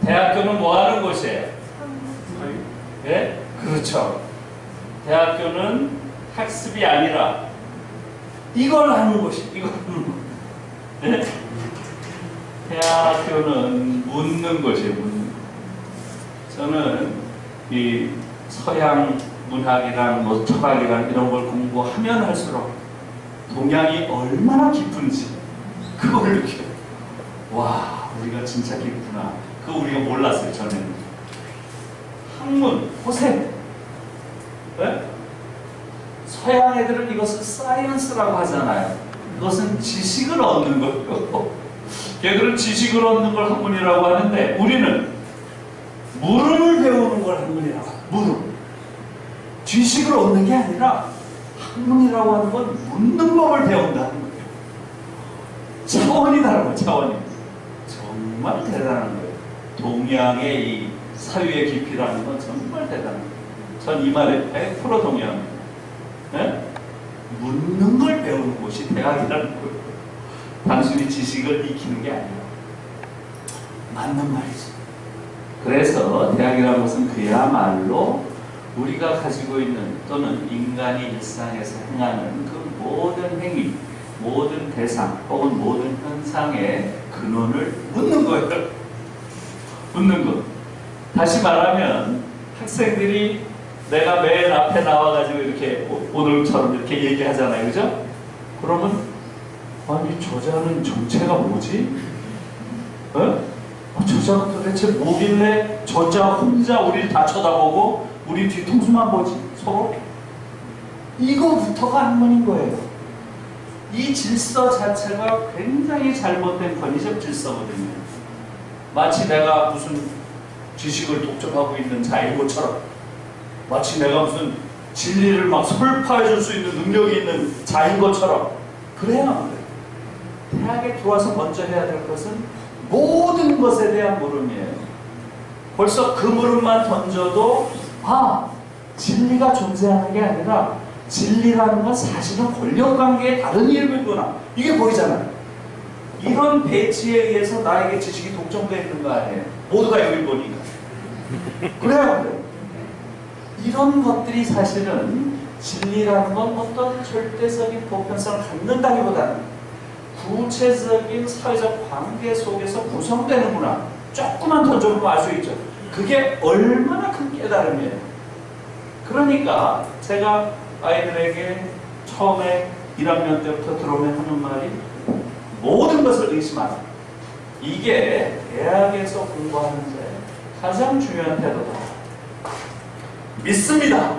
대학교는 뭐 하는 곳이에요? 예? 그렇죠. 대학교는 학습이 아니라 이걸 하는 곳이, 네? 대학교는 묻는 곳이에요, 묻는. 저는 이 서양 문학이랑 뭐 철학이랑 이런 걸 공부하면 할수록 동양이 얼마나 깊은지 그걸 느껴요. 와, 우리가 진짜 깊구나. 그거 우리가 몰랐어요, 전에는. 학문, 호세. 네? 서양 애들은 이것을 사이언스라고 하잖아요. 이것은 지식을 얻는 거예요. 걔들은 지식을 얻는 걸 학문이라고 하는데 우리는 물음을 배우는 걸 학문이라고 해요. 물음. 지식을 얻는 게 아니라 학문이라고 하는 건 묻는 법을 배운다는 거예요. 차원이 다른 거예요. 차원이. 정말 대단한 거예요. 동양의 이 사유의 깊이라는 건 정말 대단한 거예요. 전 이 말에 100% 동의합니다. 네? 묻는 걸 배우는 곳이 대학이라는 거예요. 단순히 지식을 익히는 게 아니라 맞는 말이죠. 그래서 대학이라는 것은 그야말로 우리가 가지고 있는 또는 인간이 일상에서 행하는 그 모든 행위, 모든 대상 혹은 모든 현상의 근원을 묻는 거예요. 묻는 것. 다시 말하면 학생들이 내가 맨 앞에 나와가지고 이렇게 오늘처럼 이렇게 얘기하잖아요. 그죠? 그러면 아니 저자는 정체가 뭐지? 저자가 도대체 뭐길래 저자 혼자 우리를 다 쳐다보고 우리 뒤통수만 보지? 서로? 이거부터가 학문인 거예요. 이 질서 자체가 굉장히 잘못된 권위적 질서거든요. 마치 내가 무슨 지식을 독점하고 있는 자인 것처럼, 마치 내가 무슨 진리를 막 설파해 줄 수 있는 능력이 있는 자인 것처럼. 그래야 안 돼요. 대학에 들어와서 먼저 해야 될 것은 모든 것에 대한 물음이에요. 벌써 그 물음만 던져도 진리가 존재하는 게 아니라 진리라는 건 사실은 권력관계의 다른 일부구나, 이게 보이잖아요. 이런 배치에 의해서 나에게 지식이 독점되어 있는 거 아니에요. 모두가 여기 보니까. 그래요. 이런 것들이 사실은 진리라는 건 어떤 절대적인 보편성을 갖는다기보다는 구체적인 사회적 관계 속에서 구성되는구나, 조금만 던져보면 알 수 있죠. 그게 얼마나 큰 깨달음이에요. 그러니까 제가 아이들에게 처음에 1학년 때부터 들어오면 하는 말이 모든 것을 의심하라. 이게 대학에서 공부하는 자의 가장 중요한 태도다. 믿습니다.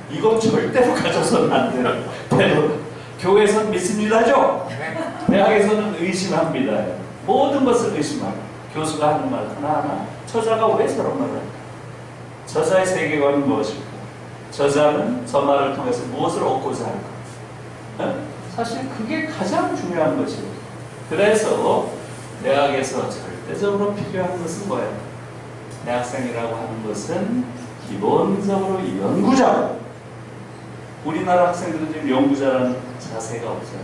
이건 절대로 가져서는 안 돼요. 태도다. 교회에서는 믿습니다죠? 대학에서는 의심합니다. 모든 것을 의심하라. 교수가 하는 말 하나하나, 저자가 왜 저런 말을 할까? 저자의 세계관은 무엇일까? 저자는 저 말을 통해서 무엇을 얻고자 할까? 사실 그게 가장 중요한 것이에요. 그래서 대학에서 절대적으로 필요한 것은 뭐예요? 대학생이라고 하는 것은 기본적으로 연구자. 우리나라 학생들은 지금 연구자라는 자세가 없어요.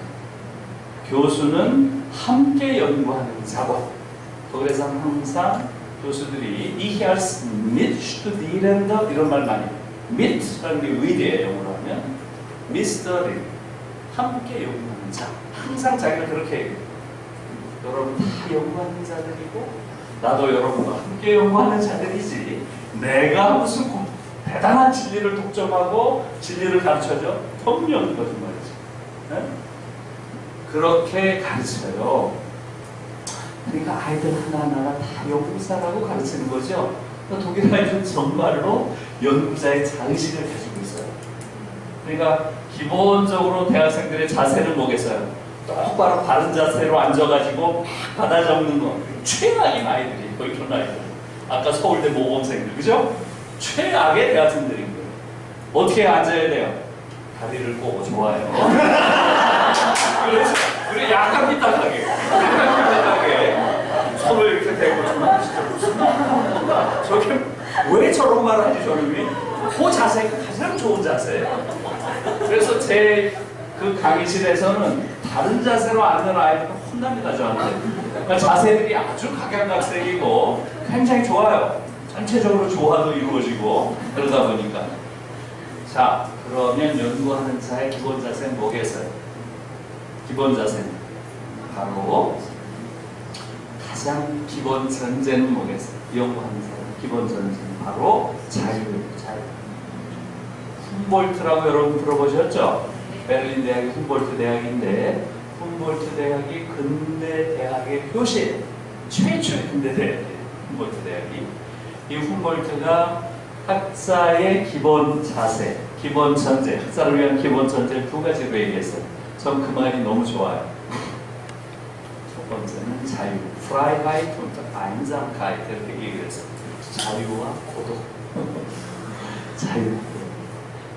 교수는 함께 연구하는 작업. 그래서 항상 교수들이 Ich als Mitstudierender 이런 말 많이 해요. Mit라는 게 위대해요. 영어로 하면 Mystery, 함께 연구하는 자. 항상 자기가 그렇게 해요. 여러분 다 연구하는 자들이고 나도 여러분과 함께 연구하는 자들이지, 내가 무슨 대단한 진리를 독점하고 진리를 가르쳐줘? 통념 거짓말이지. 네? 그렇게 가르쳐요. 그러니까 아이들 하나하나가 다 연구사라고 가르치는 거죠. 독일 아이들은 정말로 연구자의 자의식을 가지고 있어요. 그러니까 기본적으로 대학생들의 자세는 뭐겠어요? 똑바로 바른 자세로 앉아가지고 막 받아 적는 거. 최악인 아이들이 거의 그런 아이들. 아까 서울대 모범생들, 그죠? 최악의 대학생들인 거예요. 어떻게 앉아야 돼요? 다리를 꼬고 좋아요. 그래 약간 삐딱하게, 손을 이렇게 대고 저게 왜 저런 말을 하지 저놈이? 그 자세가 가장 좋은 자세예요. 그래서 제 그 강의실에서는 다른 자세로 앉는 아이들은 혼납니다, 저한테. 그러니까 자세들이 아주 각양각색이고 굉장히 좋아요. 전체적으로 조화도 이루어지고 그러다 보니까. 자, 그러면 연구하는 자의 기본 자세는 뭐겠어요? 기본 자세는 바로 가장 기본 전제는 뭐겠어요? 연구하는 자의 기본 전제는 바로 자유예요. 자유. 훔볼트라고 여러분 들어보셨죠? 베를린 대학이 훔볼트 대학인데, 훔볼트 대학이 근대 대학의 표시예요. 최초의 근대 대학이에요. 훔볼트 대학이. 이 훔볼트가 학자의 기본 자세, 기본 전제, 학자를 위한 기본 전제를 두 가지로 얘기했어요. 전 그 말이 너무 좋아요. 첫 번째는 자유, Freiheit und Einsamkeit 이렇게 얘기를 했어요. 자유와 고독.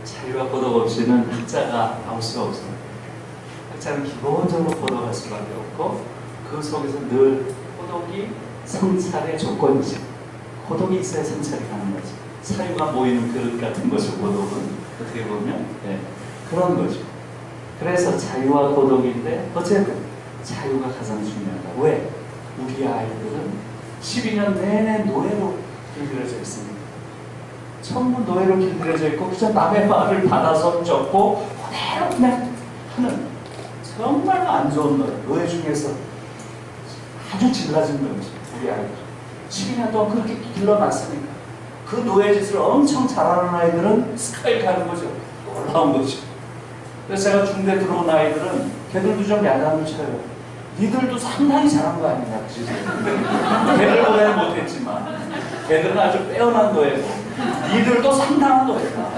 자유와 고독 없이는 학자가 나올 수가 없어요. 학자는 기본적으로 고독할 수밖에 없고, 그 속에서 늘 고독이 성찰의 조건이지. 고독이 있어야 성찰이 가능하지. 사유가 모이는 그릇 같은 것이 고독은 어떻게 보면 그런 거죠. 그래서 자유와 고독인데 어쨌든 자유가 가장 중요하다. 왜? 우리 아이들은 12년 내내 노예로 길들여져 있습니다. 전부 노예로 길들여져 있고 그저 남의 말을 받아서 적고 그대로 그냥 하는 정말 안 좋은 노예 중에서 아주 질라진 노예죠. 우리 아이들 12년 동안 그렇게 길러놨으니까 그 노예 짓을 엄청 잘하는 아이들은 스카이 가는 거죠. 놀라운 거죠. 그래서 제가 중대 들어온 아이들은 걔들도 좀 야단을 쳐요. 니들도 상당히 잘한 거 아니냐, 그치? 걔들보다는 못했지만 걔들은 아주 빼어난 노예고 니들도 상당한 노예다.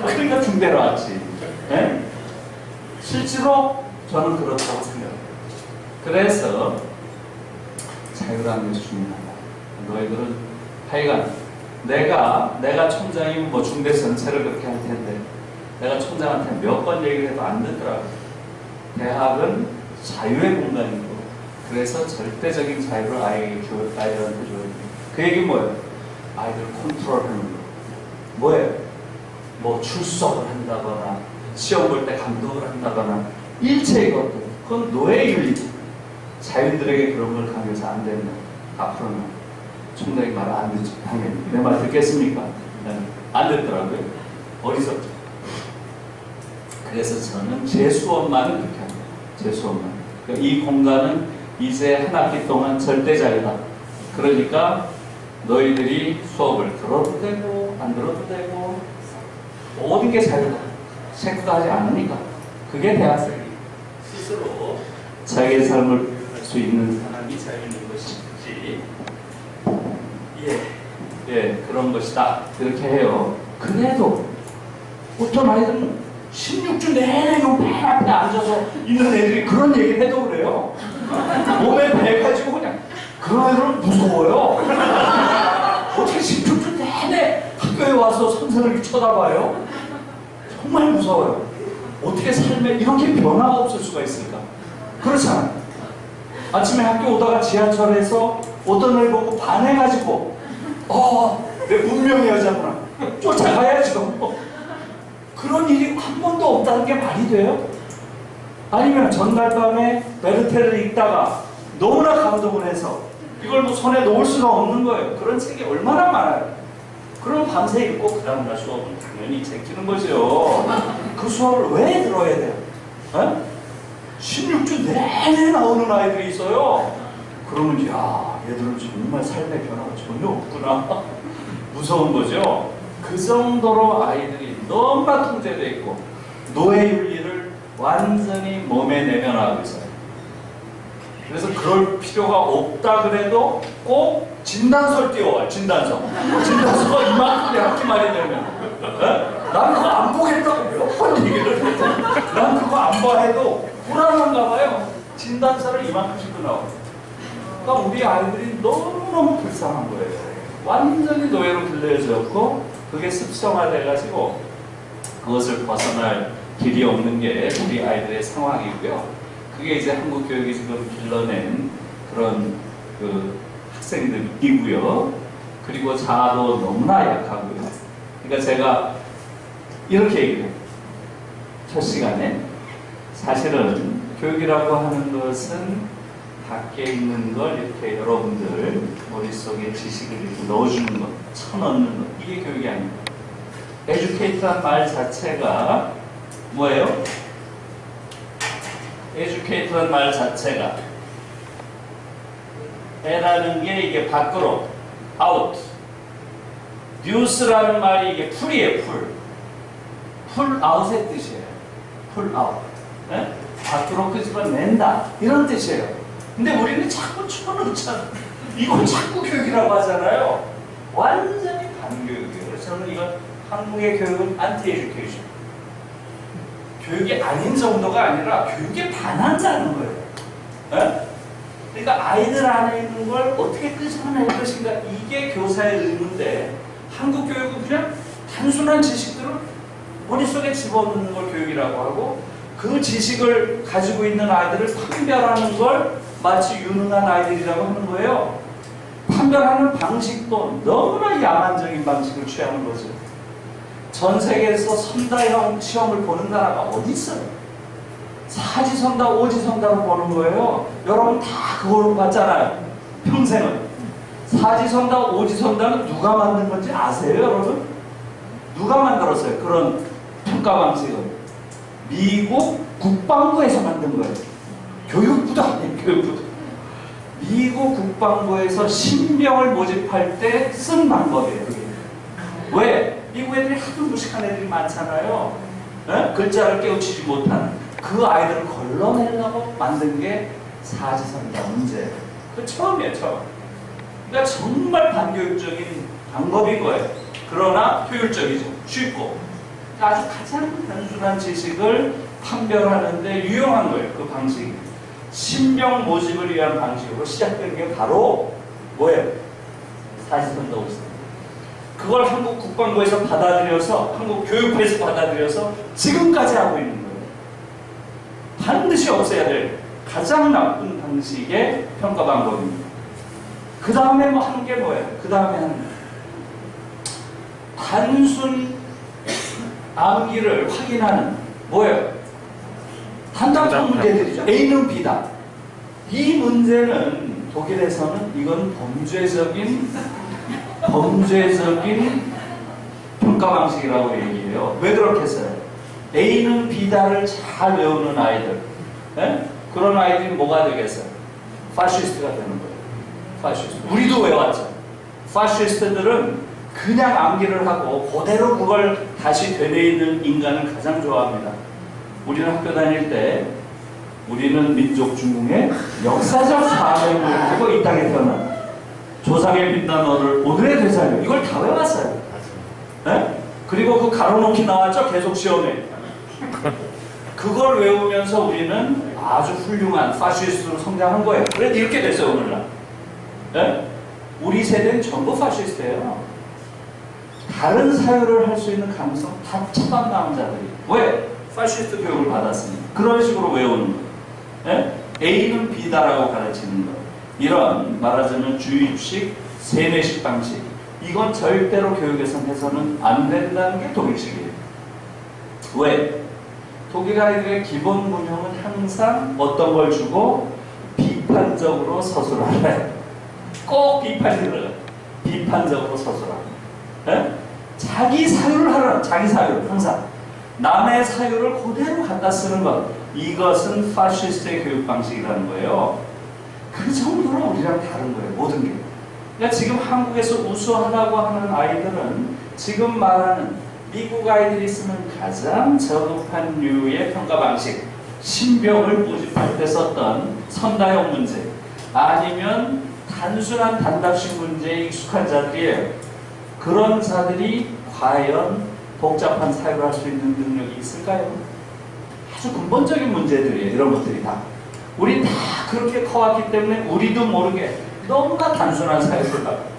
그러니까 중대로 왔지. 네? 실제로 저는 그렇다고 생각해요. 그래서 자유라는 것이 중요하다. 너희들은 하여간 내가 총장이면 뭐 중대 전체를 그렇게 할 텐데 내가 총장한테 몇 번 얘기를 해도 안 듣더라고요. 대학은 자유의 공간이고 그래서 절대적인 자유를 아이들한테 줘야 돼요. 그 얘기는 뭐예요? 아이들 컨트롤하는 거. 뭐예요? 뭐 출석을 한다거나 시험 볼 때 감독을 한다거나 일체 이것도 그건 노예 윤리죠. 자유인들에게 그런 걸 강요해서 안 된다. 앞으로는 총장이 말을 안 듣죠. 당연히 내 말 듣겠습니까? 네. 안 듣더라고요. 어리석죠. 그래서 저는 제 수업만은 그렇게 합니다. 제 수업만. 그러니까 이 공간은 이제 한 학기 동안 절대 자유다. 그러니까 너희들이 수업을 들어도 되고 안 들어도 되고 모든 게 자유다. 체크도 하지 않으니까. 그게 대학생이 스스로 자기의 삶을 할 수 있는 사람이 자유 있는 것이지. 예, 그런 것이다. 이렇게 해요. 그래도 어떤 아이들은 16주 내내 맨 앞에 앉아서 있는 애들이 그런 얘기를 해도 그래요. 몸에 배 가지고 그냥 그런 애들은 무서워요. 어떻게 16주 내내 학교에 와서 선생님을 쳐다봐요? 정말 무서워요. 어떻게 삶에 이렇게 변화가 없을 수가 있을까? 그렇잖아요. 아침에 학교 오다가 지하철에서 어떤 애를 보고 반해가지고 내 운명의 여자구나. 쫓아가야죠. 그런 일이 한 번도 없다는 게 말이 돼요? 아니면 전날 밤에 베르테를 읽다가 너무나 감동을 해서 이걸 뭐 손에 놓을 수가 없는 거예요. 그런 책이 얼마나 많아요. 그럼 밤새 읽고 그 다음날 수업은 당연히 제끼는 거죠. 그 수업을 왜 들어야 돼요? 16주 내내 나오는 아이들이 있어요. 그러면 야, 얘들은 정말 삶의 변화가 전혀 없구나. 무서운 거죠. 그 정도로 아이들이 너무나 통제되어 있고 노예 윤리를 완전히 몸에 내면하고 있어요. 그래서 그럴 필요가 없다 그래도 꼭 진단서를 띄워와요. 진단서가 이만큼의 학기 말이 되면 난 그거 안 보겠다고 몇 번 얘기를 해도 난 그거 안 봐 해도 불안한가 봐요. 진단서를 이만큼씩 나와요. 그러니까 우리 아이들이 너무너무 불쌍한 거예요. 완전히 노예로 길러졌고 그게 습성화돼가지고 그것을 벗어날 길이 없는 게 우리 아이들의 상황이고요. 그게 이제 한국 교육이 지금 길러낸 그런 그 학생들이고요. 그리고 자아도 너무나 약하고요. 그러니까 제가 이렇게 얘기해요. 첫 시간에 사실은 교육이라고 하는 것은 밖에 있는 걸 이렇게 여러분들 머릿속에 지식을 이렇게 넣어주는 것, 쳐넣는 것, 이게 교육이 아닙니다. 에듀케이트란 말 자체가 뭐예요? 에듀케이트란 말 자체가 에라는 게 이게 밖으로, out. 뉴스라는 말이 이게 풀이에요, 풀. 풀 아웃의 뜻이에요. 풀 아웃. 네? 밖으로 끄집어낸다. 이런 뜻이에요. 근데 우리는 자꾸 쳐넣잖아. 이걸 자꾸 교육이라고 하잖아요. 완전히 반교육이에요. 그래서 저는 이건 한국의 교육은 안티 에듀케이션. 교육이 아닌 정도가 아니라 교육에 반한다는 거예요. 네? 그러니까 아이들 안에 있는 걸 어떻게 끄집어낼 것인가, 이게 교사의 의무인데 한국 교육은 그냥 단순한 지식들을 머릿속에 집어넣는 걸 교육이라고 하고 그 지식을 가지고 있는 아이들을 판별하는 걸 마치 유능한 아이들이라고 하는 거예요. 판별하는 방식도 너무나 야만적인 방식을 취하는 거죠. 전 세계에서 선다형 시험을 보는 나라가 어디 있어요? 사지선다, 오지선다로 보는 거예요. 여러분 다 그걸로 봤잖아요. 평생을. 사지선다, 오지선다는 누가 만든 건지 아세요, 여러분? 누가 만들었어요? 그런 평가 방식을. 미국 국방부에서 만든 거예요. 교육부도 아니에요, 교육부도. 미국 국방부에서 신병을 모집할 때 쓴 방법이에요, 그게. 왜? 미국 애들이 하도 무식한 애들이 많잖아요. 네? 글자를 깨우치지 못하는. 그 아이들을 걸러내려고 만든 게 사지선다 문제예요. 그 처음이에요, 처음. 그러니까 정말 반교육적인 방법인 거예요. 그러나 효율적이죠. 쉽고. 아주 가장 단순한 지식을 판별하는데 유용한 거예요. 그 방식이. 신병 모집을 위한 방식으로 시작된 게 바로 뭐예요? 사지선다 오지선다. 그걸 한국 국방부에서 받아들여서, 한국 교육부에서 받아들여서 지금까지 하고 있는 거예요. 반드시 없애야 될 가장 나쁜 방식의 평가 방법입니다. 그 다음에 뭐 하는 게 뭐예요? 그 다음에 하는 게 단순 암기를 확인하는 뭐예요? 단답형 문제들이죠. A는 B다. 이 문제는 독일에서는 이건 범죄적인 평가 방식이라고 얘기해요. 왜 그렇게 했어요? A는 B다를 잘 외우는 아이들, 네? 그런 아이들이 뭐가 되겠어요? 파시스트가 되는 거예요. 파시스트. 우리도 외웠죠. 파시스트들은 그냥 암기를 하고 그대로 그걸 다시 되뇌이는 인간을 가장 좋아합니다. 우리는 학교 다닐 때 우리는 민족 중흥의 역사적 사명을 가지고 이 땅에 태어난 조상의 빛난 너를 오늘의 되살려 이걸 다 외웠어요. 네? 그리고 그 가로놓기 나왔죠. 계속 시험에. 그걸 외우면서 우리는 아주 훌륭한 파시스트로 성장한 거예요. 그래서 이렇게 됐어요 오늘날. 네? 우리 세대는 전부 파시스트예요. 다른 사유를 할 수 있는 가능성 다 차단당한 자들이. 왜? 파시스트 교육을 받았으니 그런 식으로 외우는 거예요. 네? A는 B다라고 가르치는 거. 이런 말하자면 주입식, 세뇌식 방식. 이건 절대로 교육에서 해서는 안 된다는 게 독일식이에요. 왜? 독일 아이들의 기본 문형은 항상 어떤 걸 주고 비판적으로 서술하래. 꼭 비판이 들어가요. 비판적으로 서술하래. 네? 자기 사유를 하라는 자기 사유 항상 남의 사유를 그대로 갖다 쓰는 것 이것은 파시스트의 교육 방식이라는 거예요. 그 정도로 우리랑 다른 거예요. 모든 게. 그러니까 지금 한국에서 우수하다고 하는 아이들은 지금 말하는 미국 아이들이 쓰는 가장 저급한 류의 평가 방식 신병을 모집할 때 썼던 선다형 문제 아니면 단순한 단답식 문제에 익숙한 자들이에요. 그런 자들이 과연 복잡한 사유를 할 수 있는 능력이 있을까요? 아주 근본적인 문제들이에요. 이런 것들이 다. 우리 다 그렇게 커왔기 때문에 우리도 모르게 너무나 단순한 사유를 하고.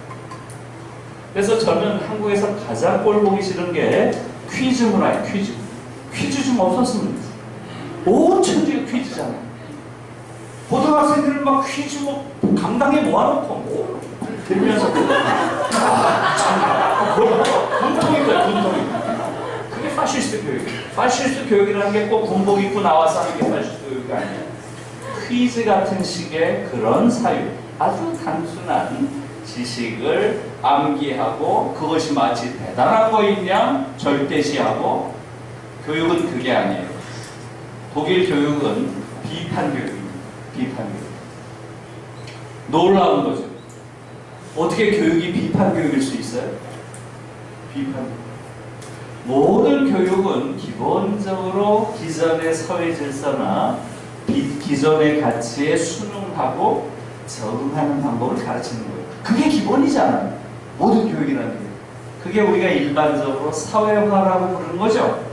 그래서 저는 한국에서 가장 꼴 보기 싫은 게 퀴즈 문화예요. 퀴즈. 퀴즈 좀 없었으면 온 천지가 퀴즈잖아요. 고등학생들은 막 퀴즈 뭐 강당에 모아놓고 뭐 들면서 군통인 거예요. 군통인. 그게 파시스트 교육이에요. 파시스트 교육이라는 게 꼭 군복 입고 나와서 하는 게 파시스트 교육이 아니에요. 퀴즈 같은 식의 그런 사유, 아주 단순한 지식을 암기하고 그것이 마치 대단한 거인 양 절대시하고 교육은 그게 아니에요. 독일 교육은 비판 교육입니다. 비판 교육. 놀라운 거죠. 어떻게 교육이 비판 교육일 수 있어요? 비판 교육. 모든 교육은 기본적으로 기존의 사회 질서나 기존의 가치에 순응하고 적응하는 방법을 가르치는 거예요. 그게 기본이잖아요. 모든 교육이라는 게. 그게 우리가 일반적으로 사회화라고 부르는 거죠.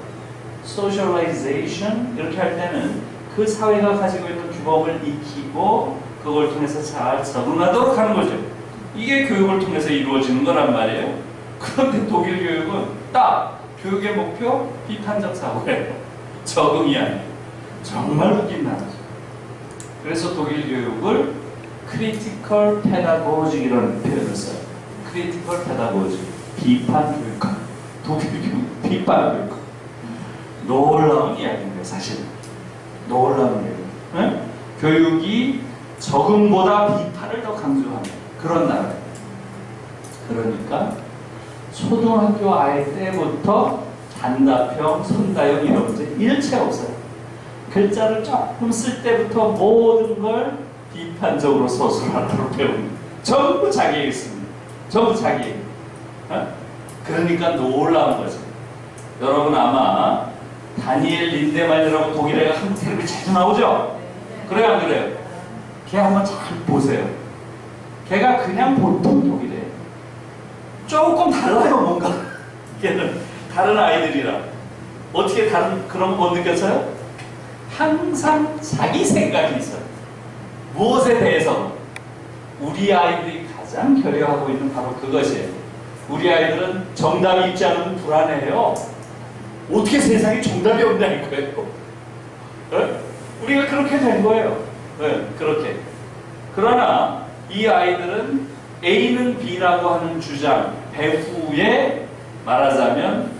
socialization 이렇게 할 때는 그 사회가 가지고 있는 규범을 익히고 그걸 통해서 잘 적응하도록 하는 거죠. 이게 교육을 통해서 이루어지는 거란 말이에요. 그런데 독일 교육은 딱 교육의 목표 비판적 사고예요. 적응이 아니에요. 정말 웃긴 나라죠. 그래서 독일 교육을 critical pedagogy 이런 표현을 써요. critical pedagogy. 비판 교육학. 독일 교육 비판 교육학. 놀라운 이야기인데요, 사실. 놀라운 이야기. 네? 교육이 적응보다 비판을 더 강조하는 그런 나라예요. 그러니까 초등학교 아이 때부터 단답형, 선다형 이런 문제 일체 없어요. 글자를 조금 쓸 때부터 모든 걸 비판적으로 서술하도록 배웁니다. 전부 자기에게 씁니다. 전부 자기에게. 그러니까 놀라운 거죠. 여러분 아마 다니엘 린데만이라고 독일 애가 한국 텔레비전 자주 나오죠? 그래요 안 그래요? 걔 한번 잘 보세요. 걔가 그냥 보통 독일애예요. 조금 달라요 뭔가. 걔는 다른 아이들이랑 어떻게 다른 그런 거 못 느꼈어요? 항상 자기 생각이 있어요. 무엇에 대해서 우리 아이들이 가장 결여하고 있는 바로 그것이에요. 우리 아이들은 정답이 있지 않으면 불안해요. 어떻게 세상에 정답이 없냐는 거예요. 네? 우리가 그렇게 된 거예요. 네, 그렇게. 그러나 이 아이들은 A는 B라고 하는 주장 배후에 말하자면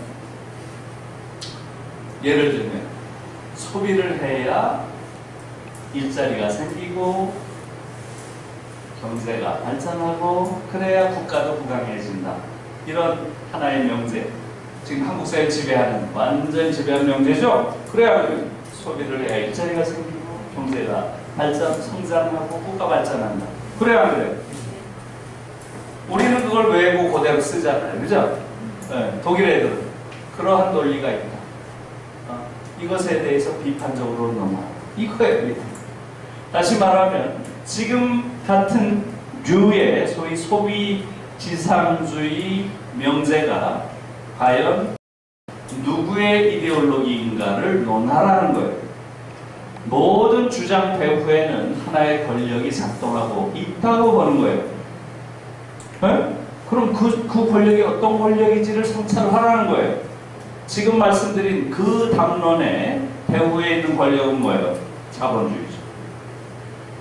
예를 들면 소비를 해야 일자리가 생기고 경제가 발전하고 그래야 국가도 부강해진다. 이런 하나의 명제. 지금 한국 사회 지배하는 완전 지배하는 명제죠. 그래야 소비를 해야 일자리가 생기고 경제가 발전, 성장하고 국가 발전한다. 그래야 안 그래요? 우리는 그걸 외우고 그대로 쓰잖아요. 그죠? 네, 독일 애들은 그러한 논리가 있다. 이것에 대해서 비판적으로 넘어. 이거예요. 다시 말하면 지금 같은 류의 소위 소비 지상주의 명제가 과연 누구의 이데올로기인가를 논하라는 거예요. 모든 주장 배후에는 하나의 권력이 작동하고 있다고 보는 거예요. 네? 그럼 그 권력이 어떤 권력인지를 성찰하라는 거예요. 지금 말씀드린 그 담론의 배후에 있는 권력은 뭐예요? 자본주의죠.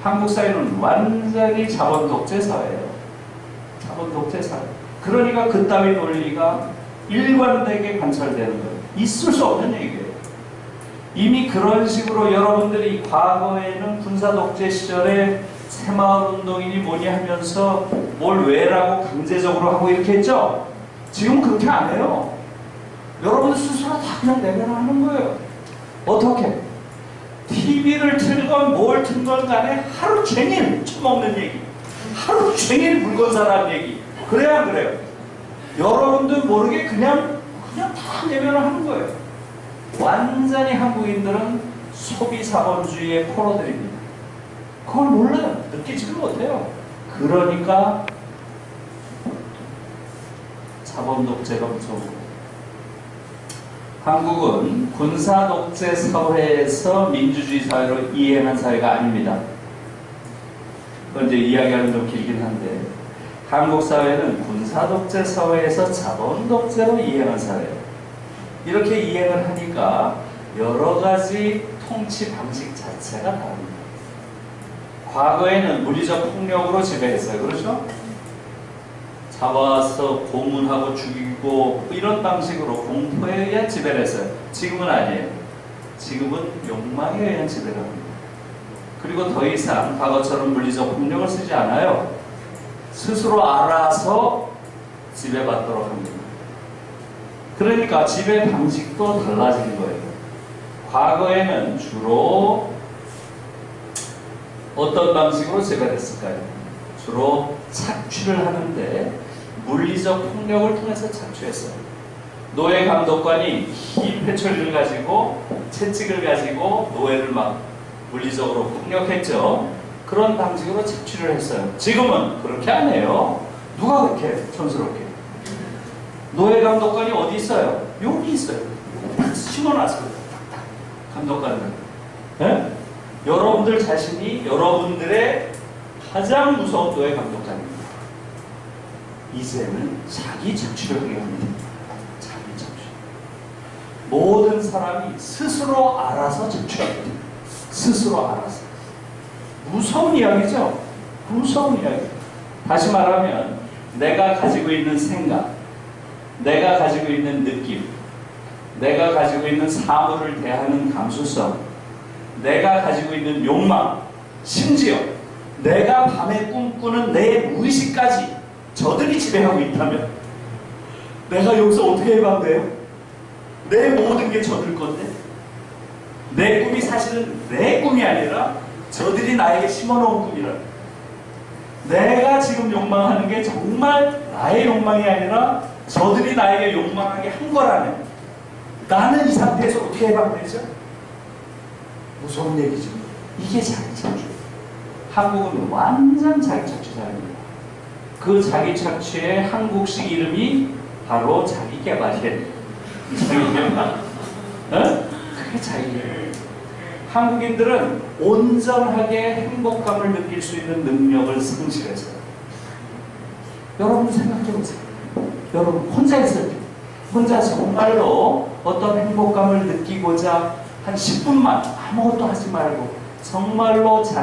한국 사회는 완전히 자본 독재 사회예요. 자본 독재 사회. 그러니까 그따위 논리가 일관되게 관철되는 거예요. 있을 수 없는 얘기예요. 이미 그런 식으로 여러분들이 과거에는 군사 독재 시절에 새마을 운동이니 뭐니 하면서 뭘 왜라고 강제적으로 하고 이렇게 했죠? 지금 그렇게 안 해요. 여러분 스스로 다 그냥 내면하는 거예요. 어떻게? TV를 틀건 뭘 틀건 간에 하루 종일 처먹는 얘기, 하루 종일 물건 사라는 얘기. 그래야 안 그래요? 여러분들 모르게 그냥 다 내면하는 거예요. 완전히 한국인들은 소비 자본주의의 포로들입니다. 그걸 몰라요. 느끼지도 못해요. 그러니까 자본 독재가 무서워. 한국은 군사 독재 사회에서 민주주의 사회로 이행한 사회가 아닙니다. 그건 이제 이야기하면 좀 길긴 한데, 한국 사회는 군사 독재 사회에서 자본 독재로 이행한 사회예요. 이렇게 이행을 하니까 여러 가지 통치 방식 자체가 다릅니다. 과거에는 물리적 폭력으로 지배했어요. 그렇죠? 잡아서 고문하고 죽이고 이런 방식으로 공포에 의한 지배를 했어요. 지금은 아니에요. 지금은 욕망에 의한 지배를 합니다. 그리고 더 이상 과거처럼 물리적 폭력을 쓰지 않아요. 스스로 알아서 지배받도록 합니다. 그러니까 지배 방식도 달라지는 거예요. 과거에는 주로 어떤 방식으로 지배를 했을까요? 주로 착취를 하는데 물리적 폭력을 통해서 착취했어요. 노예 감독관이 흰 회초리를 가지고 채찍을 가지고 노예를 막 물리적으로 폭력했죠. 그런 방식으로 착취를 했어요. 지금은 그렇게 안 해요. 누가 그렇게 해요? 촌스럽게. 노예 감독관이 어디 있어요? 여기 있어요. 딱 심어놨어요. 딱 감독관들. 네? 여러분들 자신이 여러분들의 가장 무서운 노예 감독관입니다. 이제는 자기 착취를 하게 합니다. 자기 착취. 모든 사람이 스스로 알아서 착취합니다. 스스로 알아서. 무서운 이야기죠? 무서운 이야기. 다시 말하면 내가 가지고 있는 생각, 내가 가지고 있는 느낌, 내가 가지고 있는 사물을 대하는 감수성, 내가 가지고 있는 욕망, 심지어 내가 밤에 꿈꾸는 내 무의식까지 저들이 지배하고 있다면 내가 여기서 어떻게 해봐야 돼요? 내 모든 게 저들 건데 내 꿈이 사실은 내 꿈이 아니라 저들이 나에게 심어놓은 꿈이라. 내가 지금 욕망하는 게 정말 나의 욕망이 아니라 저들이 나에게 욕망하게 한 거라면 나는 이 상태에서 어떻게 해봐야 되죠? 무서운 얘기죠. 이게 자기 착취. 한국은 완전 자기 착취 사회입니다. 그 자기 착취의 한국식 이름이 바로 자기 개발이에요. 자기 개발. 그게 자기 개발. 한국인들은 온전하게 행복감을 느낄 수 있는 능력을 상실했어요. 여러분 생각해보세요. 여러분 혼자 있을 때, 혼자 정말로 어떤 행복감을 느끼고자 한 10분만 아무것도 하지 말고 정말로 자신